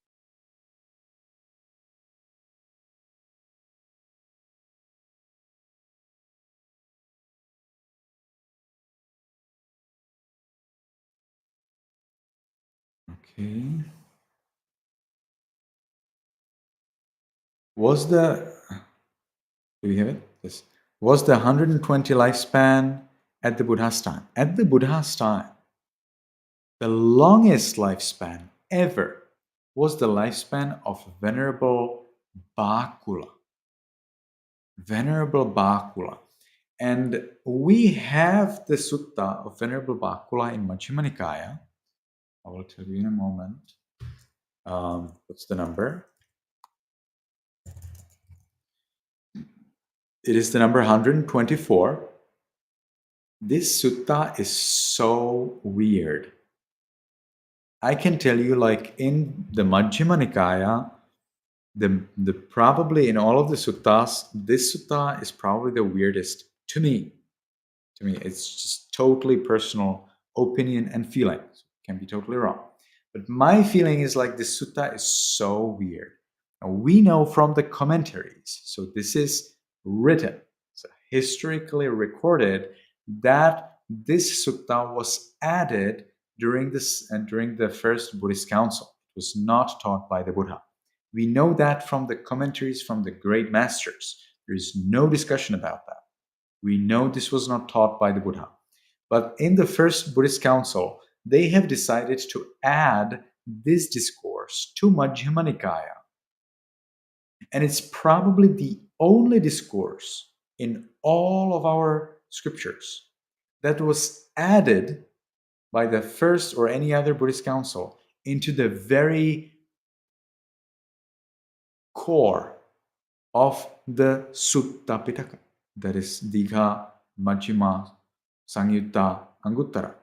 Okay. Do we have it? Yes. Was the 120 lifespan at the Buddha's time? At the Buddha's time, the longest lifespan ever was the lifespan of Venerable 𝗶𝗶𝗸𝗲. Venerable 𝗶𝗶𝗸𝗲. And we have the sutta of Venerable 𝗶𝗶𝗸𝗲 in Majjhima Nikaya. I will tell you in a moment. What's the number? It is the number 124. This sutta is so weird. I can tell you, like in the Majjhima Nikaya, the probably in all of the suttas, this sutta is probably the weirdest to me. To me, it's just totally personal opinion and feeling. Can be totally wrong. But my feeling is like this sutta is so weird. Now, we know from the commentaries, so this is written, so historically recorded, that this sutta was added during the first Buddhist council. It was not taught by the Buddha. We know that from the commentaries from the great masters. There is no discussion about that. We know this was not taught by the Buddha. But in the first Buddhist council, they have decided to add this discourse to Majjhima Nikaya. And it's probably the only discourse in all of our scriptures that was added by the first or any other Buddhist council into the very core of the Sutta Pitaka, that is Digha, Majjhima, Sangyutta, Anguttara.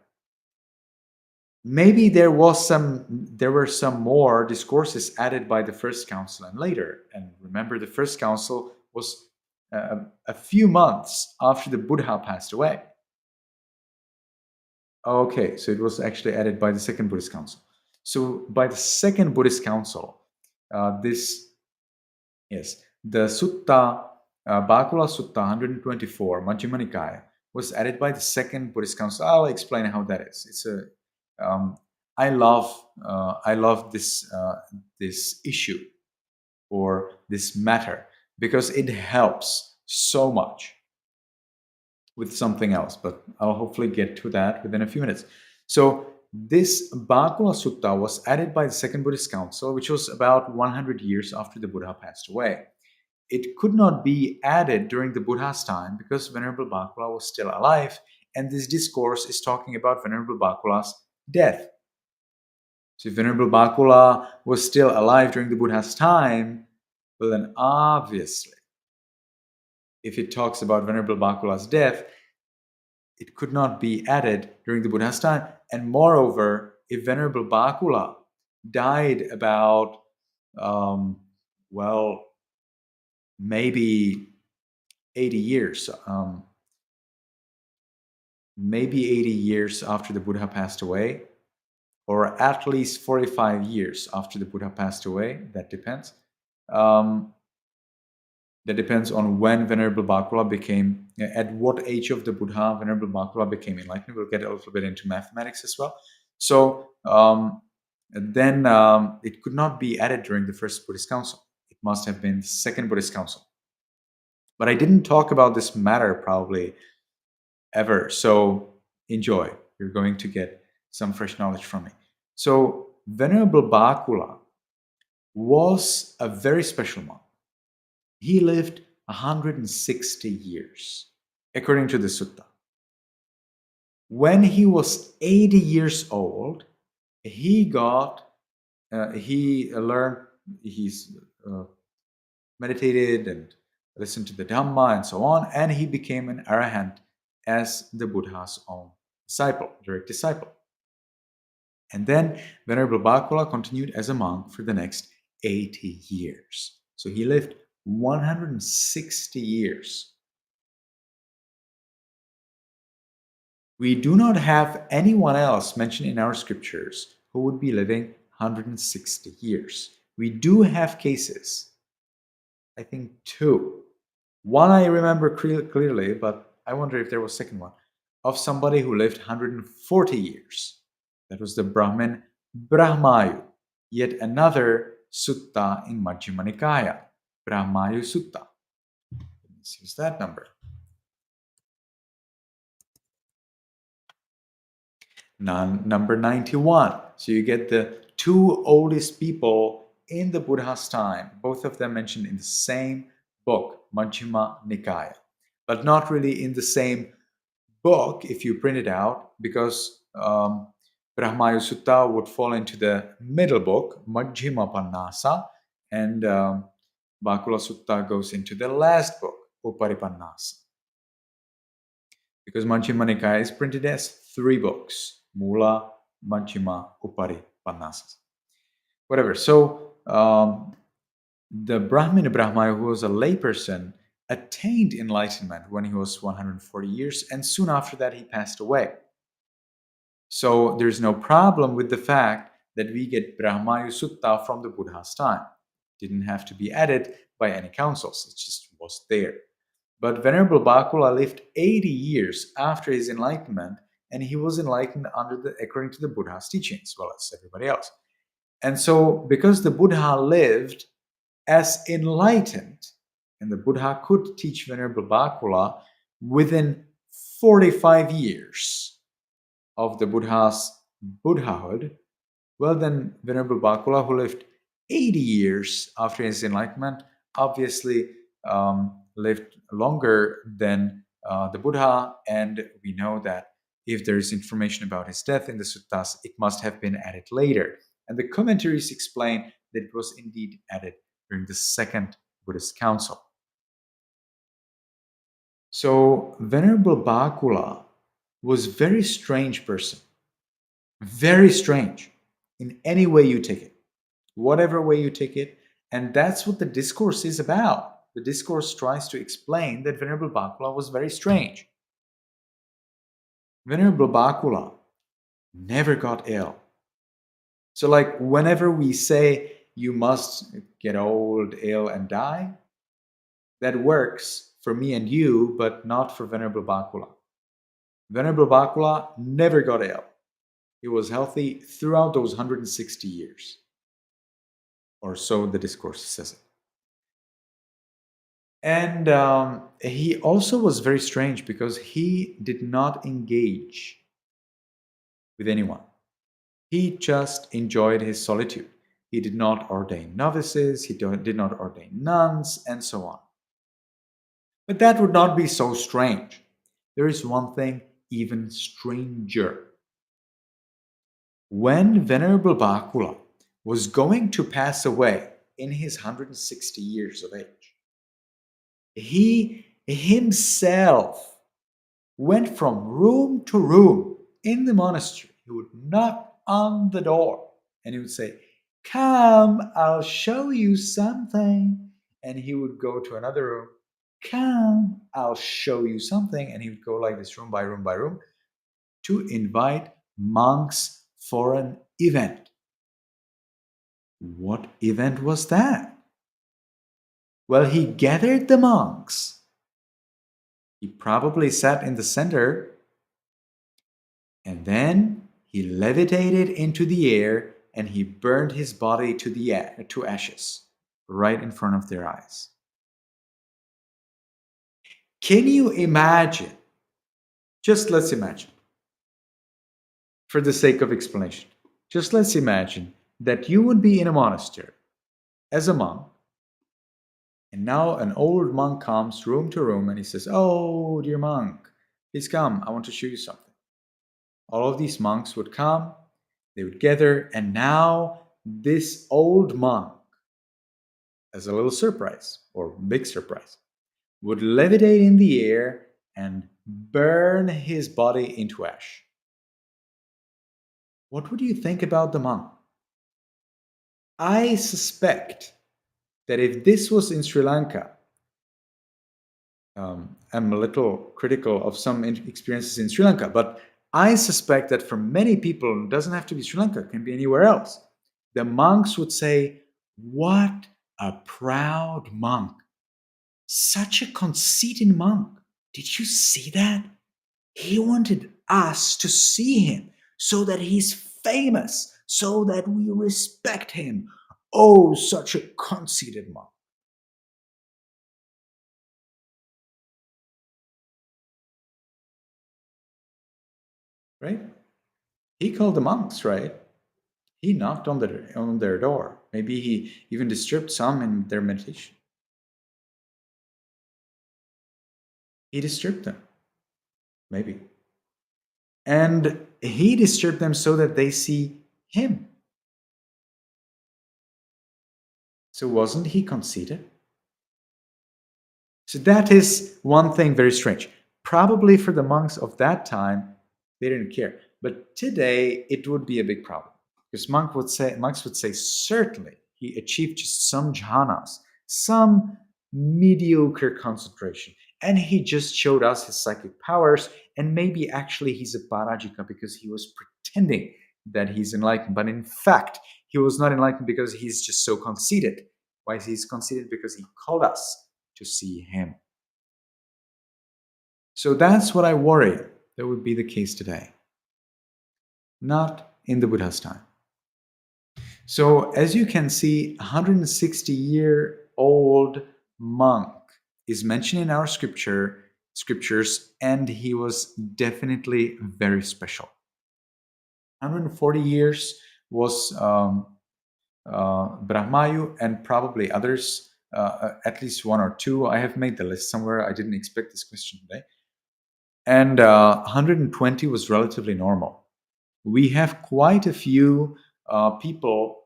Maybe there were some more discourses added by the first council and later. And remember, the first council was a few months after the Buddha passed away. Okay, so it was actually added by the second Buddhist council. So by the second Buddhist council, the Sutta, 𝗶𝗶𝗸𝗲 Sutta 124, Majjhima Nikaya, was added by the second Buddhist council. I'll explain how that is. It's I love this issue or this matter because it helps so much with something else, but I'll hopefully get to that within a few minutes. So this 𝗶𝗶𝗸𝗲 Sutta was added by the second Buddhist council, which was about 100 years after the Buddha passed away. It could not be added during the Buddha's time because Venerable 𝗶𝗶𝗸𝗲 was still alive, and this discourse is talking about Venerable 𝗶𝗶𝗸𝗲's death. So if Venerable 𝗶𝗶𝗸𝗲 was still alive during the Buddha's time, well then obviously, if it talks about Venerable 𝗶𝗶𝗸𝗲's death, it could not be added during the Buddha's time. And moreover, if Venerable 𝗶𝗶𝗸𝗲 died about, maybe 80 years, maybe 80 years after the Buddha passed away, or at least 45 years after the Buddha passed away, that depends. That depends on when Venerable 𝗶𝗶𝗸𝗲 became, at what age of the Buddha Venerable 𝗶𝗶𝗸𝗲 became enlightened. We'll get a little bit into mathematics as well. So then it could not be added during the first Buddhist council. It must have been the second Buddhist council. But I didn't talk about this matter probably ever. So enjoy. You're going to get some fresh knowledge from me. So Venerable 𝗶𝗶𝗸𝗲 was a very special monk. He lived 160 years, according to the sutta. When he was 80 years old, he learned, he's meditated and listened to the Dhamma and so on, and he became an arahant as the Buddha's own disciple, direct disciple. And then Venerable 𝗶𝗶𝗸𝗲 continued as a monk for the next 80 years. So he lived 160 years. We do not have anyone else mentioned in our scriptures who would be living 160 years. We do have cases, I think 2. One I remember clearly, but I wonder if there was a second one, of somebody who lived 140 years. That was the Brahmin 𝗹𝗶𝗸𝗲, yet another sutta in Majjhima Nikaya, 𝗹𝗶𝗸𝗲 Sutta. Let's use that number. Number 91. So you get the 2 oldest people in the Buddha's time, both of them mentioned in the same book, Majjhima Nikaya, but not really in the same book if you print it out, because 𝗹𝗶𝗸𝗲 Sutta would fall into the middle book, Majjhima Pannasa, and 𝗶𝗶𝗸𝗲 Sutta goes into the last book, Uparipannasa. Because Majjhima Nikaya is printed as 3 books, Mula, Majjhima, Uparipannasa. Whatever. So the Brahmin 𝗹𝗶𝗸𝗲, who was a layperson, attained enlightenment when he was 140 years, and soon after that he passed away. So there's no problem with the fact that we get 𝗹𝗶𝗸𝗲 Sutta from the Buddha's time. Didn't have to be added by any councils, it just was there. But Venerable 𝗶𝗶𝗸𝗲 lived 80 years after his enlightenment, and he was enlightened according to the Buddha's teachings, as well as everybody else. And so, because the Buddha lived as enlightened, and the Buddha could teach Venerable 𝗶𝗶𝗸𝗲 within 45 years of the Buddha's Buddhahood, well then Venerable 𝗶𝗶𝗸𝗲, who lived 80 years after his enlightenment, obviously lived longer than the Buddha, and we know that if there is information about his death in the suttas, it must have been added later. And the commentaries explain that it was indeed added during the Second Buddhist Council. So Venerable 𝗶𝗶𝗸𝗲 was a very strange person. Very strange in any way you take it, whatever way you take it. And that's what the discourse is about. The discourse tries to explain that Venerable 𝗶𝗶𝗸𝗲 was very strange. Venerable 𝗶𝗶𝗸𝗲 never got ill. So like whenever we say you must get old, ill, and die, that works for me and you, but not for Venerable 𝗶𝗶𝗸𝗲. Venerable 𝗶𝗶𝗸𝗲 never got ill. He was healthy throughout those 160 years. Or so the discourse says it. And he also was very strange because he did not engage with anyone. He just enjoyed his solitude. He did not ordain novices, he did not ordain nuns, and so on. But that would not be so strange. There is one thing even stranger. When Venerable 𝗶𝗶𝗸𝗲 was going to pass away in his 160 years of age, he himself went from room to room in the monastery. He would knock on the door and he would say, "Come, I'll show you something." And he would go to another room. "Come, I'll show you something." And he would go like this, room by room by room, to invite monks for an event. What event was that? Well, he gathered the monks. He probably sat in the center, and then he levitated into the air and he burned his body to ashes right in front of their eyes. Can you imagine? Just let's imagine. for the sake of explanation. Just let's imagine that you would be in a monastery as a monk, and now an old monk comes room to room and he says, "Oh, dear monk, please come, I want to show you something." All of these monks would come, they would gather, and now this old monk, as a little surprise or big surprise, would levitate in the air and burn his body into ash. What would you think about the monk? I suspect that if this was in Sri Lanka, I'm a little critical of some experiences in Sri Lanka, but I suspect that for many people, it doesn't have to be Sri Lanka, it can be anywhere else. The monks would say, "What a proud monk. Such a conceited monk. Did you see that? He wanted us to see him so that he's famous, so that we respect him. Oh, such a conceited monk." Right? He called the monks, right? He knocked on their door. Maybe he even disturbed some in their meditation. He disturbed them. Maybe. And he disturbed them so that they see him. So wasn't he conceited? So that is one thing very strange. Probably for the monks of that time, they didn't care. But today, it would be a big problem. Because monks would say, certainly, he achieved just some jhanas, some mediocre concentration. And he just showed us his psychic powers. And maybe actually he's a parajika because he was pretending that he's enlightened. But in fact, he was not enlightened because he's just so conceited. Why is he conceited? Because he called us to see him. So that's what I worry that would be the case today. Not in the Buddha's time. So as you can see, 160-year-old monk is mentioned in our scriptures, and he was definitely very special. 140 years was Brahmayu, and probably others, at least one or two. I have made the list somewhere. I didn't expect this question today. And 120 was relatively normal. We have quite a few people,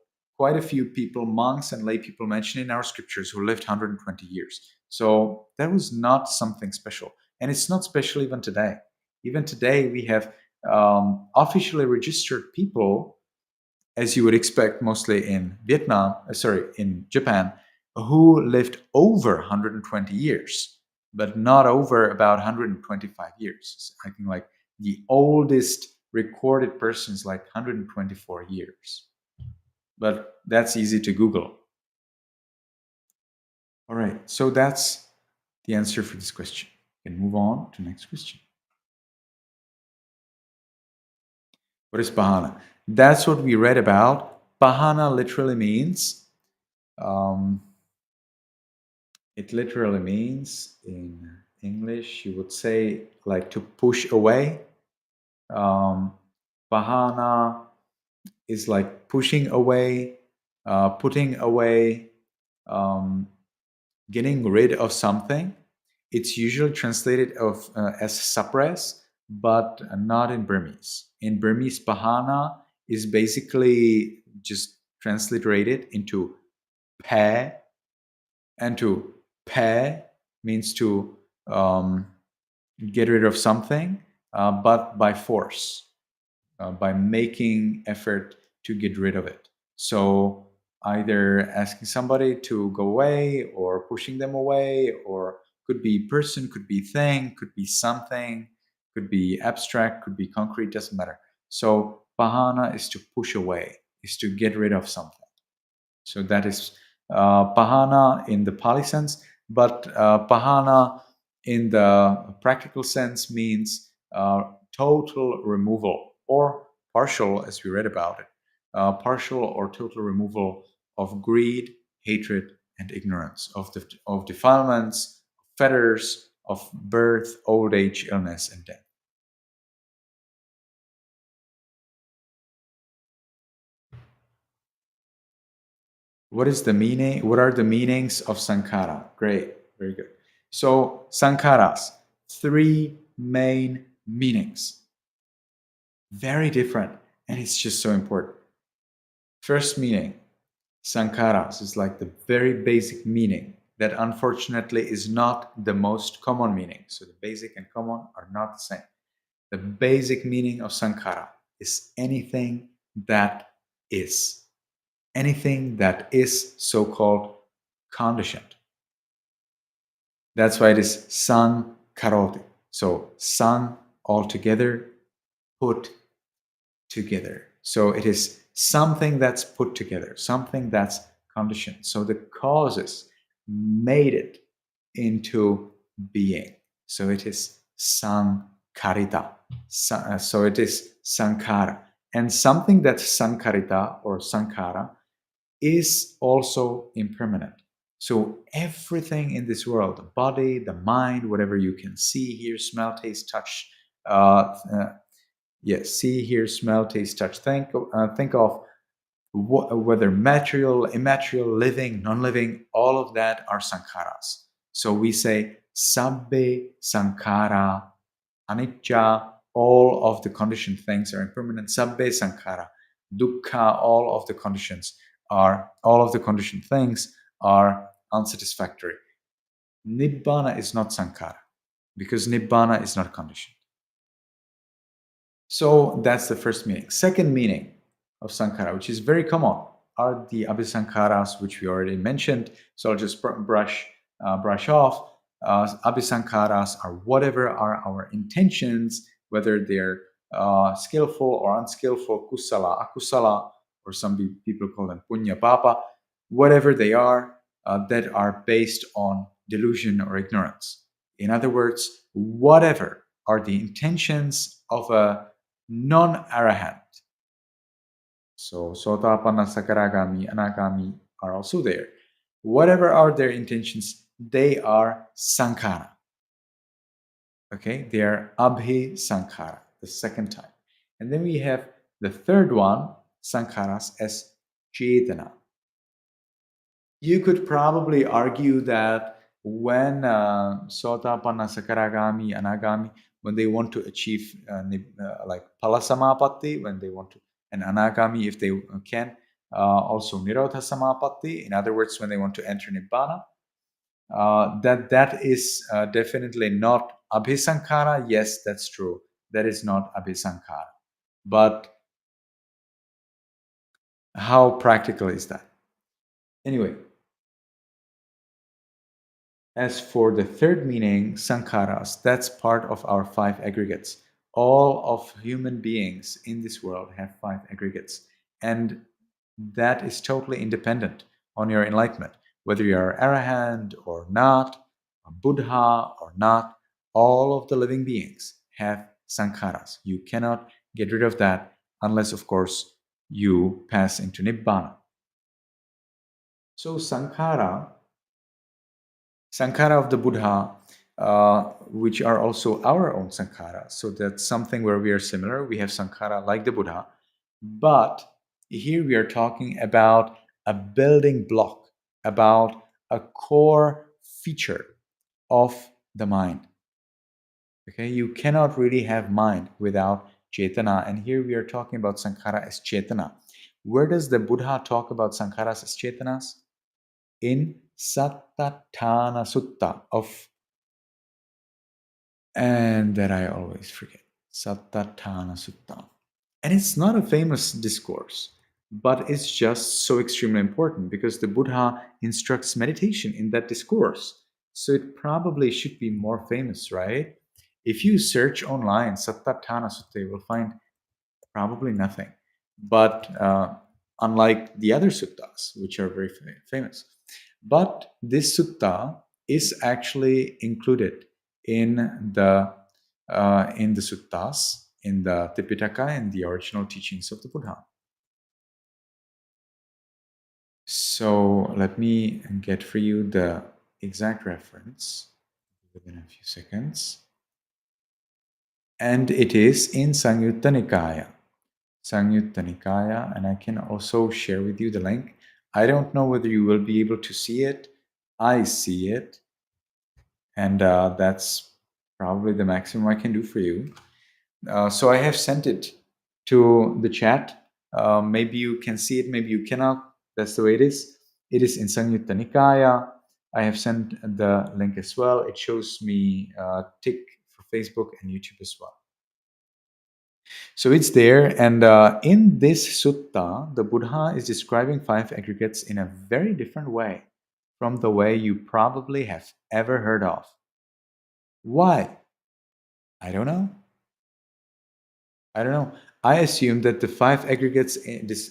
monks and lay people mentioned in our scriptures who lived 120 years. So that was not something special. And it's not special even today. Even today, we have officially registered people, as you would expect, mostly in in Japan, who lived over 120 years, but not over about 125 years. I think like the oldest recorded person is like 124 years. But that's easy to Google. All right, so that's the answer for this question. We can move on to the next question. What is Pahana? That's what we read about. Pahana literally means, it literally means in English, you would say like to push away. Pahana is like pushing away, putting away, getting rid of something. It's usually translated as suppress, but not in Burmese. In Burmese, Pahana is basically just transliterated into pe, and to pe means to get rid of something, but by force, by making effort to get rid of it. So either asking somebody to go away or pushing them away, or could be person, could be thing, could be something, could be abstract, could be concrete, doesn't matter. So Pahana is to push away, is to get rid of something. So that is Pahana in the Pali sense, but Pahana in the practical sense means total removal or partial, as we read about it, partial or total removal of greed, hatred, and ignorance, of defilements, fetters, of birth, old age, illness, and death. What is the meaning? What are the meanings of sankhara? Great, very good. So sankharas, 3 main meanings. Very different, and it's just so important. First meaning, sankharas is like the very basic meaning that unfortunately is not the most common meaning. So the basic and common are not the same. The basic meaning of sankhara is anything that is. Anything that is so-called conditioned. That's why it is sankharoti. So sang altogether, put together. So it is something that's put together, something that's conditioned. So the causes made it into being. So it is sankharita. So it is sankhara. And something that's sankharita or sankhara is also impermanent. So everything in this world, the body, the mind, whatever you can see, hear, smell, taste, touch, see, hear, smell, taste, touch. Think of whether material, immaterial, living, non-living, all of that are sankharas. So we say sabbe sankhara, anicca, all of the conditioned things are impermanent. Sabbe sankhara, dukkha, all of the conditioned things are unsatisfactory. Nibbana is not sankhara because nibbana is not conditioned. So that's the first meaning. Second meaning of sankhara, which is very common, are the abhisankharas, which we already mentioned. So I'll just brush off. Abhisankharas are whatever are our intentions, whether they're skillful or unskillful, kusala, akusala, or some people call them punya papa, whatever they are that are based on delusion or ignorance. In other words, whatever are the intentions of a non-arahant. So sotapanna, sakaragami, anagami are also there. Whatever are their intentions, they are sankhara. Okay, they are abhisankhara, the second type. And then we have the third one, sankharas, as cetana. You could probably argue that when sotapanna, sakaragami, anagami, when they want to achieve like palasamapatti, when they want to, and anagami if they can, also nirodha samapatti, in other words, when they want to enter nibbana, that is definitely not abhisankhara. Yes, that's true. That is not abhisankhara. But how practical is that? Anyway, as for the third meaning, sankharas, that's part of our 5 aggregates. All of human beings in this world have 5 aggregates. And that is totally independent on your enlightenment. Whether you are arahant or not, a Buddha or not, all of the living beings have sankharas. You cannot get rid of that unless, of course, you pass into nibbana. So sankhara of the Buddha, which are also our own sankhara. So that's something where we are similar. We have sankhara like the Buddha. But here we are talking about a building block, about a core feature of the mind. Okay, you cannot really have mind without cetana. And here we are talking about sankhara as cetana. Where does the Buddha talk about sankharas as cetanas? In Sattatthana Sutta of, and that I always forget, Sattatthana Sutta. And it's not a famous discourse, but it's just so extremely important because the Buddha instructs meditation in that discourse. So it probably should be more famous, right? If you search online Sattatthana Sutta, you will find probably nothing. But unlike the other suttas, which are very famous. But this sutta is actually included in the suttas, in the Tipitaka, and the original teachings of the Buddha. So let me get for you the exact reference within a few seconds. And it is in Samyutta Nikaya. Samyutta Nikaya, and I can also share with you the link. I don't know whether you will be able to see it. I see it. And that's probably the maximum I can do for you. So I have sent it to the chat. Maybe you can see it, maybe you cannot. That's the way it is. It is in Samyutta Nikaya. I have sent the link as well. It shows me tick for Facebook and YouTube as well. So it's there, and in this sutta, the Buddha is describing 5 aggregates in a very different way from the way you probably have ever heard of. Why? I don't know. I assume that the 5 aggregates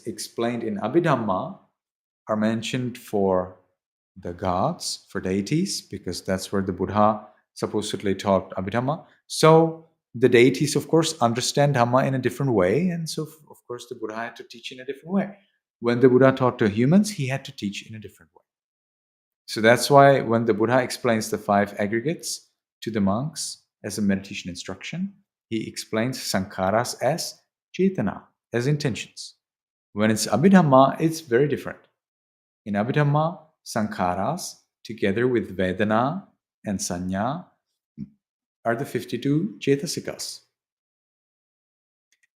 explained in Abhidhamma are mentioned for the gods, for deities, because that's where the Buddha supposedly taught Abhidhamma. So the deities, of course, understand Dhamma in a different way, and so, of course, the Buddha had to teach in a different way. When the Buddha taught to humans, he had to teach in a different way. So that's why when the Buddha explains the 5 aggregates to the monks as a meditation instruction, he explains sankharas as cetana, as intentions. When it's Abhidhamma, it's very different. In Abhidhamma, sankharas, together with Vedana and Sanya, are the 52 cetasikas.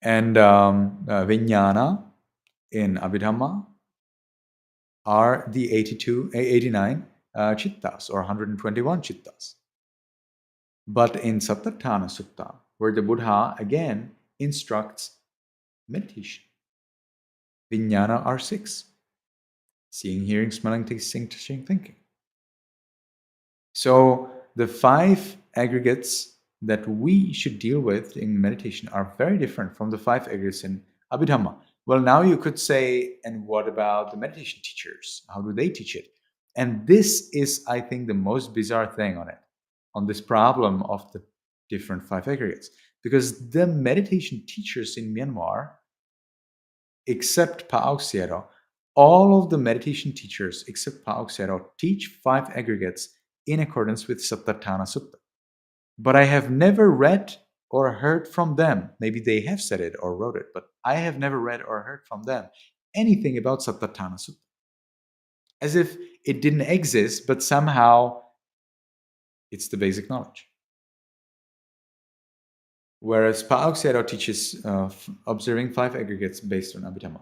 And Vijnana in Abhidhamma are the 89 chittas, or 121 chittas. But in Sattatthana Sutta, where the Buddha again instructs meditation, Vijnana are 6. Seeing, hearing, smelling, tasting, touching, thinking. So the 5 aggregates that we should deal with in meditation are very different from the 5 aggregates in Abhidhamma. Well, now you could say, and what about the meditation teachers? How do they teach it? And this is, I think, the most bizarre thing on this problem of the different 5 aggregates. Because the meditation teachers in Myanmar, except 𝗹𝗶𝗸𝗲, all of the meditation teachers except 𝗹𝗶𝗸𝗲 teach 5 aggregates in accordance with Sattatthana Sutta. But I have never read or heard from them. Maybe they have said it or wrote it, but I have never read or heard from them anything about Sattatthana Sutta. As if it didn't exist, but somehow it's the basic knowledge. Whereas 𝗹𝗶𝗸𝗲 teaches observing 5 aggregates based on Abhidhamma.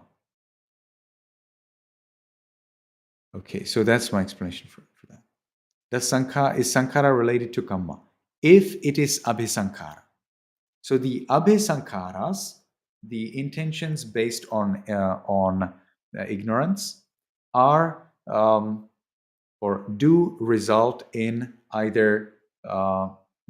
Okay, so that's my explanation for that. Is sankhara related to kamma? If it is abhisankhara. So the abhisankharas, the intentions based on ignorance, are or do result in either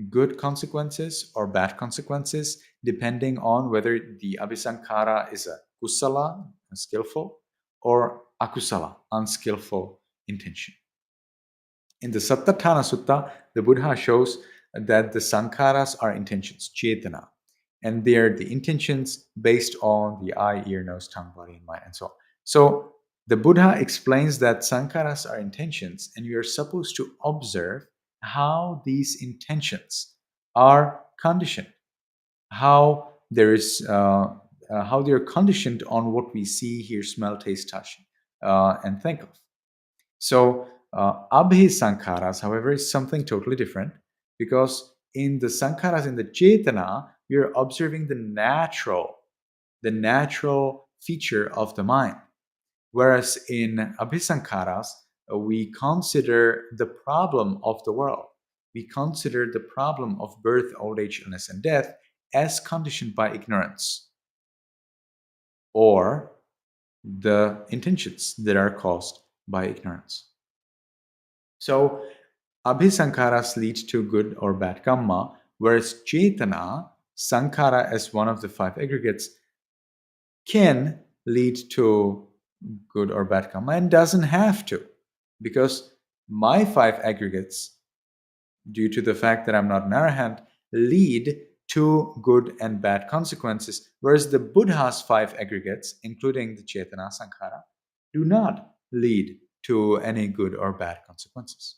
good consequences or bad consequences, depending on whether the abhisankhara is a kusala, skillful, or akusala, unskillful intention. In the Sattatthana Sutta, the Buddha shows that the sankharas are intentions, cetana, and they're the intentions based on the eye, ear, nose, tongue, body, and mind, and so on. So the Buddha explains that sankharas are intentions, and we are supposed to observe how these intentions are conditioned, how how they are conditioned on what we see, hear, smell, taste, touch, and think of. So abhisankharas, however, is something totally different, because in the sankharas, in the cetana, we are observing the natural feature of the mind. Whereas in abhisankharas, we consider the problem of the world. We consider the problem of birth, old age, illness, and death as conditioned by ignorance, or the intentions that are caused by ignorance. So abhisankharas lead to good or bad kamma, whereas cetana, sankhara as one of the 5 aggregates, can lead to good or bad kamma, and doesn't have to, because my 5 aggregates, due to the fact that I'm not an arahant, lead to good and bad consequences, whereas the Buddha's 5 aggregates, including the cetana, sankhara, do not lead to any good or bad consequences.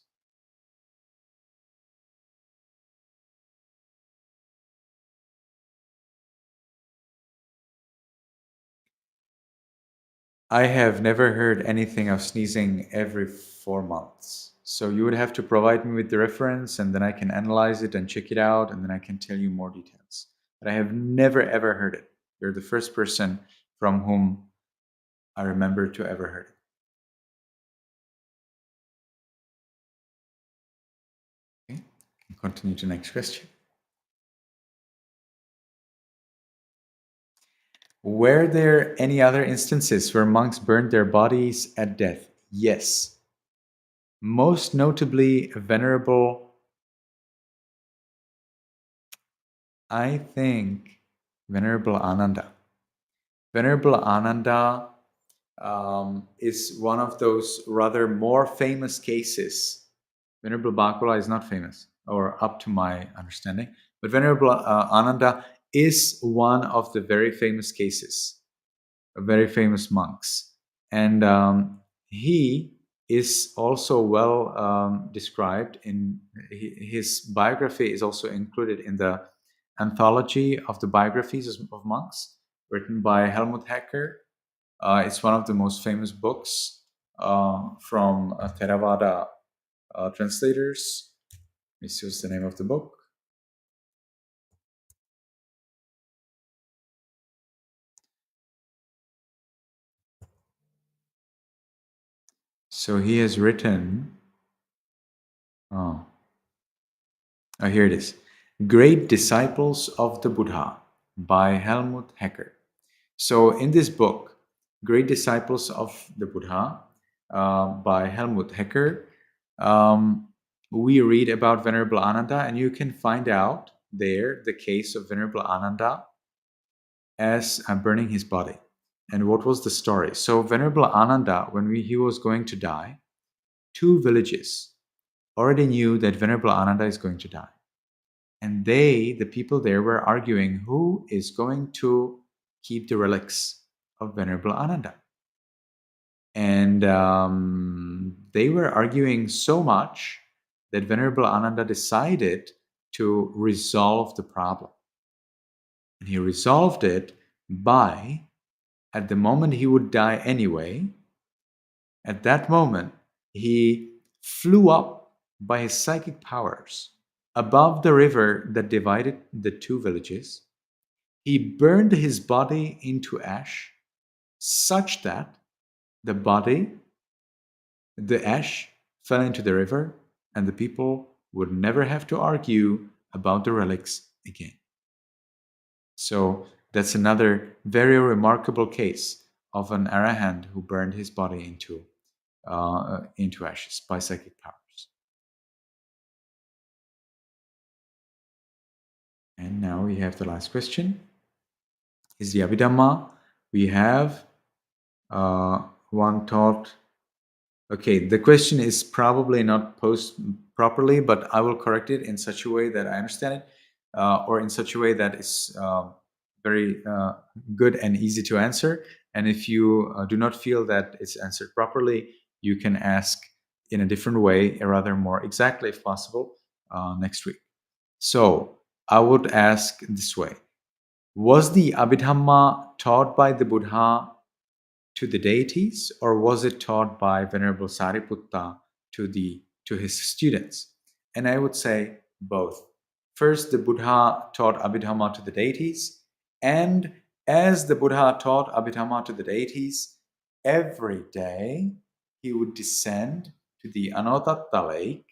I have never heard anything of sneezing every 4 months. So you would have to provide me with the reference, and then I can analyze it and check it out, and then I can tell you more details. But I have never ever heard it. You're the first person from whom I remember to ever heard it. Okay, continue to the next question. Were there any other instances where monks burned their bodies at death? Yes. Most notably, Venerable, I think, Venerable Ananda. Venerable Ananda is one of those rather more famous cases. Venerable 𝗀𝗶𝗸𝗲 is not famous, or up to my understanding, but Venerable Ananda is one of the very famous cases, very famous monks. And he is also well described in his biography is also included in the anthology of the biographies of monks written by Helmut Hecker. It's one of the most famous books from Theravada translators. This is the name of the book. So he has written, here it is, Great Disciples of the Buddha by Helmut Hecker. So in this book, Great Disciples of the Buddha by Helmut Hecker, we read about Venerable Ananda, and you can find out there the case of Venerable Ananda as burning his body. And what was the story? So Venerable Ananda, when he was going to die, 2 villages already knew that Venerable Ananda is going to die. And the people there were arguing who is going to keep the relics of Venerable Ananda. And they were arguing so much that Venerable Ananda decided to resolve the problem. And he resolved it by, at the moment he would die anyway, at that moment, he flew up by his psychic powers above the river that divided the 2 villages. He burned his body into ash such that the ash fell into the river, and the people would never have to argue about the relics again. So that's another very remarkable case of an arahant who burned his body into ashes by psychic powers. And now we have the last question. Is the Abhidhamma? We have one thought. Okay, the question is probably not posed properly, but I will correct it in such a way that I understand it, or in such a way that is very good and easy to answer. And if you do not feel that it's answered properly, you can ask in a different way, or rather more exactly if possible, next week. So I would ask this way. Was the Abhidhamma taught by the Buddha to the deities, or was it taught by Venerable Sariputta to his students? And I would say both. First, the Buddha taught Abhidhamma to the deities, and as the Buddha taught Abhidhamma to the deities, every day he would descend to the Anotatta lake,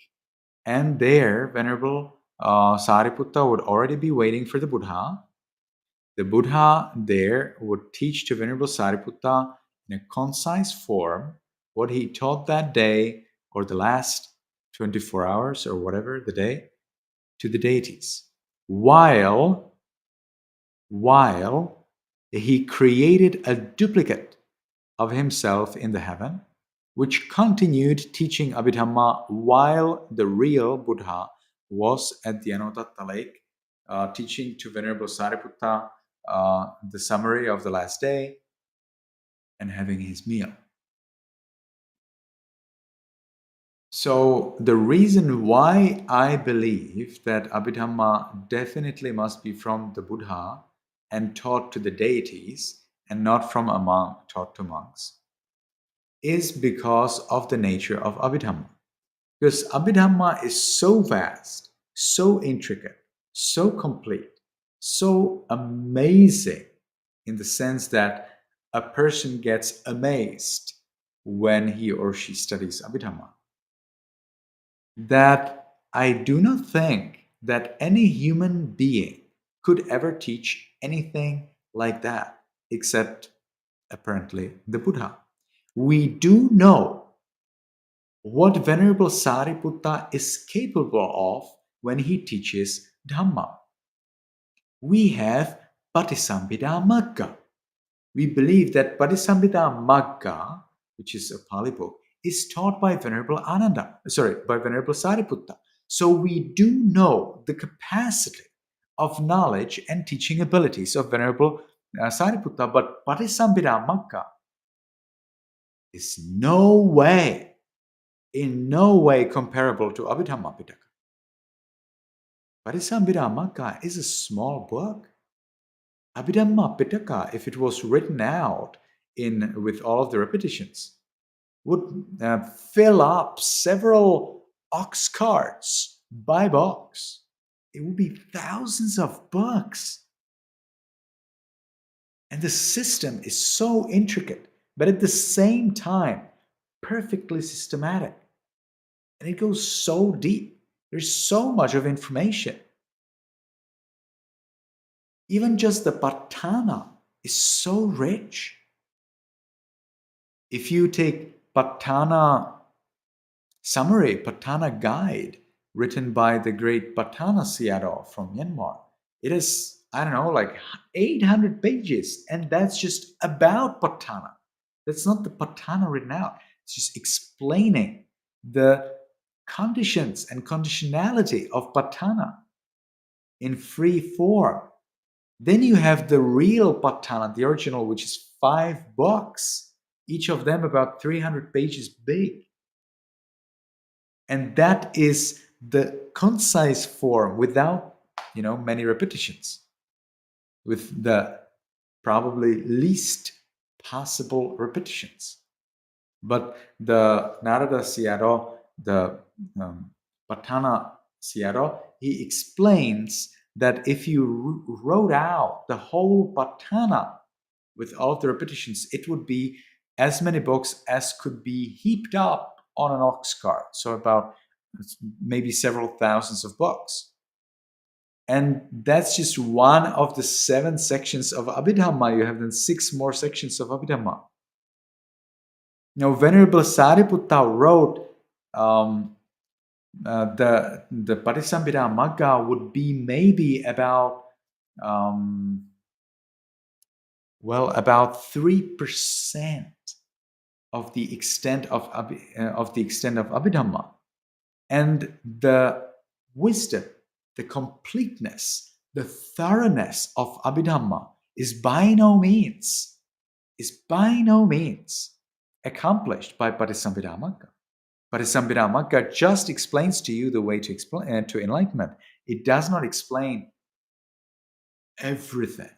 and there Venerable Sariputta would already be waiting for the Buddha. The Buddha there would teach to Venerable Sariputta in a concise form what he taught that day or the last 24 hours or whatever the day to the deities, while he created a duplicate of himself in the heaven, which continued teaching Abhidhamma while the real Buddha was at the Anotatta lake, teaching to Venerable Sariputta the summary of the last day and having his meal. So the reason why I believe that Abhidhamma definitely must be from the Buddha and taught to the deities and not from a monk taught to monks is because of the nature of Abhidhamma. Because Abhidhamma is so vast, so intricate, so complete, so amazing in the sense that a person gets amazed when he or she studies Abhidhamma, that I do not think that any human being could ever teach anything like that, except apparently the Buddha. We do know what Venerable Sariputta is capable of when he teaches Dhamma. We have 𝗶𝗶𝗸𝗲. We believe that 𝗶𝗶𝗸𝗲, which is a Pali book, is taught by Venerable by Venerable Sariputta. So we do know the capacity of knowledge and teaching abilities of Venerable Sariputta, but 𝗶𝗶𝗸𝗲 is in no way comparable to Abhidhamma Pitaka. 𝗶𝗶𝗸𝗲 is a small book. Abhidhamma Pitaka, if it was written out with all of the repetitions, would fill up several ox carts by box. It would be thousands of books. And the system is so intricate, but at the same time, perfectly systematic. And it goes so deep. There's so much of information. Even just the Patthana is so rich. If you take Patthana summary, Patthana guide, written by the great 𝗶𝗶𝗸𝗲 from Myanmar, it is, I don't know, like 800 pages, and that's just about Patthana. That's not the Patthana written out. It's just explaining the conditions and conditionality of Patthana in free form. Then you have the real Patthana, the original, which is 5 books, each of them about 300 pages big. And that is the concise form without, many repetitions, with the probably least possible repetitions. But the Narada Sayadaw, the Patthana Sayadaw, he explains that if you wrote out the whole Patthana with all of the repetitions, it would be as many books as could be heaped up on an ox cart. So about maybe several thousands of books. And that's just one of the 7 sections of Abhidhamma. You have then 6 more sections of Abhidhamma. Now, Venerable Sariputta wrote the 𝗶𝗶𝗸𝗲 would be maybe about about 3% of the extent of Abhidhamma, and the wisdom, the completeness, the thoroughness of Abhidhamma is by no means accomplished by 𝗶𝗶𝗸𝗲. 𝗶𝗶𝗸𝗲 just explains to you the way to enlightenment. It does not explain everything.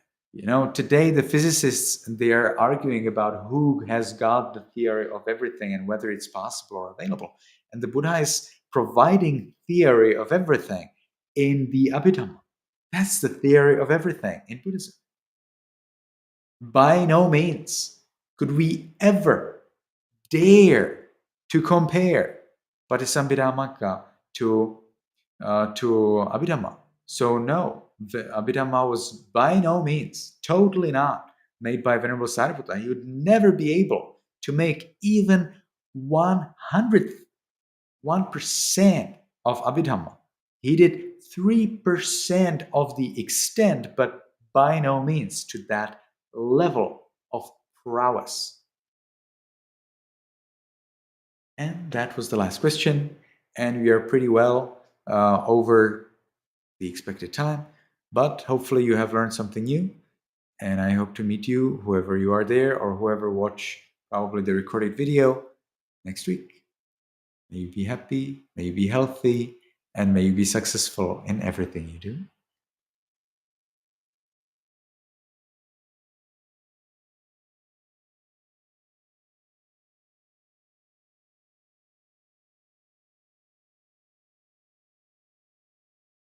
Today the physicists, they are arguing about who has got the theory of everything and whether it's possible or available. And the Buddha is providing theory of everything in the Abhidhamma. That's the theory of everything in Buddhism. By no means could we ever dare to compare 𝗶𝗶𝗸𝗲 to Abhidhamma. So no, the Abhidhamma was by no means, totally not, made by Venerable Sariputta. He would never be able to make even 1% of Abhidhamma. He did 3% of the extent, but by no means to that level of prowess. And that was the last question, and we are pretty well over the expected time, but hopefully you have learned something new, and I hope to meet you, whoever you are there or whoever watch probably the recorded video, next week. May you be happy, may you be healthy, and may you be successful in everything you do.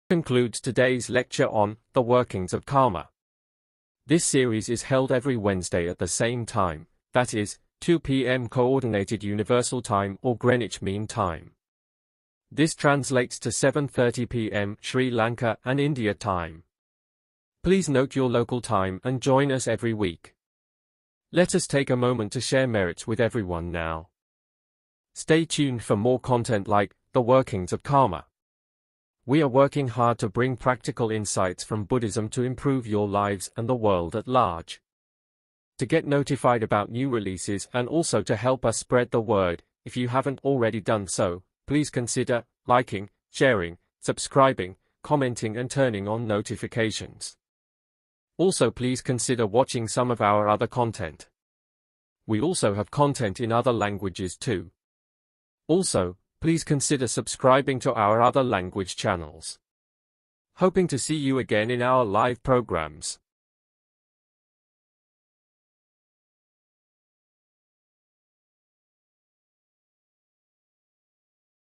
Concludes today's lecture on the workings of karma. This series is held every Wednesday at the same time, that is, 2 p.m. Coordinated Universal Time or Greenwich Mean Time. This translates to 7:30 p.m. Sri Lanka and India time. Please note your local time and join us every week. Let us take a moment to share merits with everyone now. Stay tuned for more content like the workings of karma. We are working hard to bring practical insights from Buddhism to improve your lives and the world at large. To get notified about new releases and also to help us spread the word, if you haven't already done so, please consider liking, sharing, subscribing, commenting and turning on notifications. Also, please consider watching some of our other content. We also have content in other languages too. Also, please consider subscribing to our other language channels. Hoping to see you again in our live programs.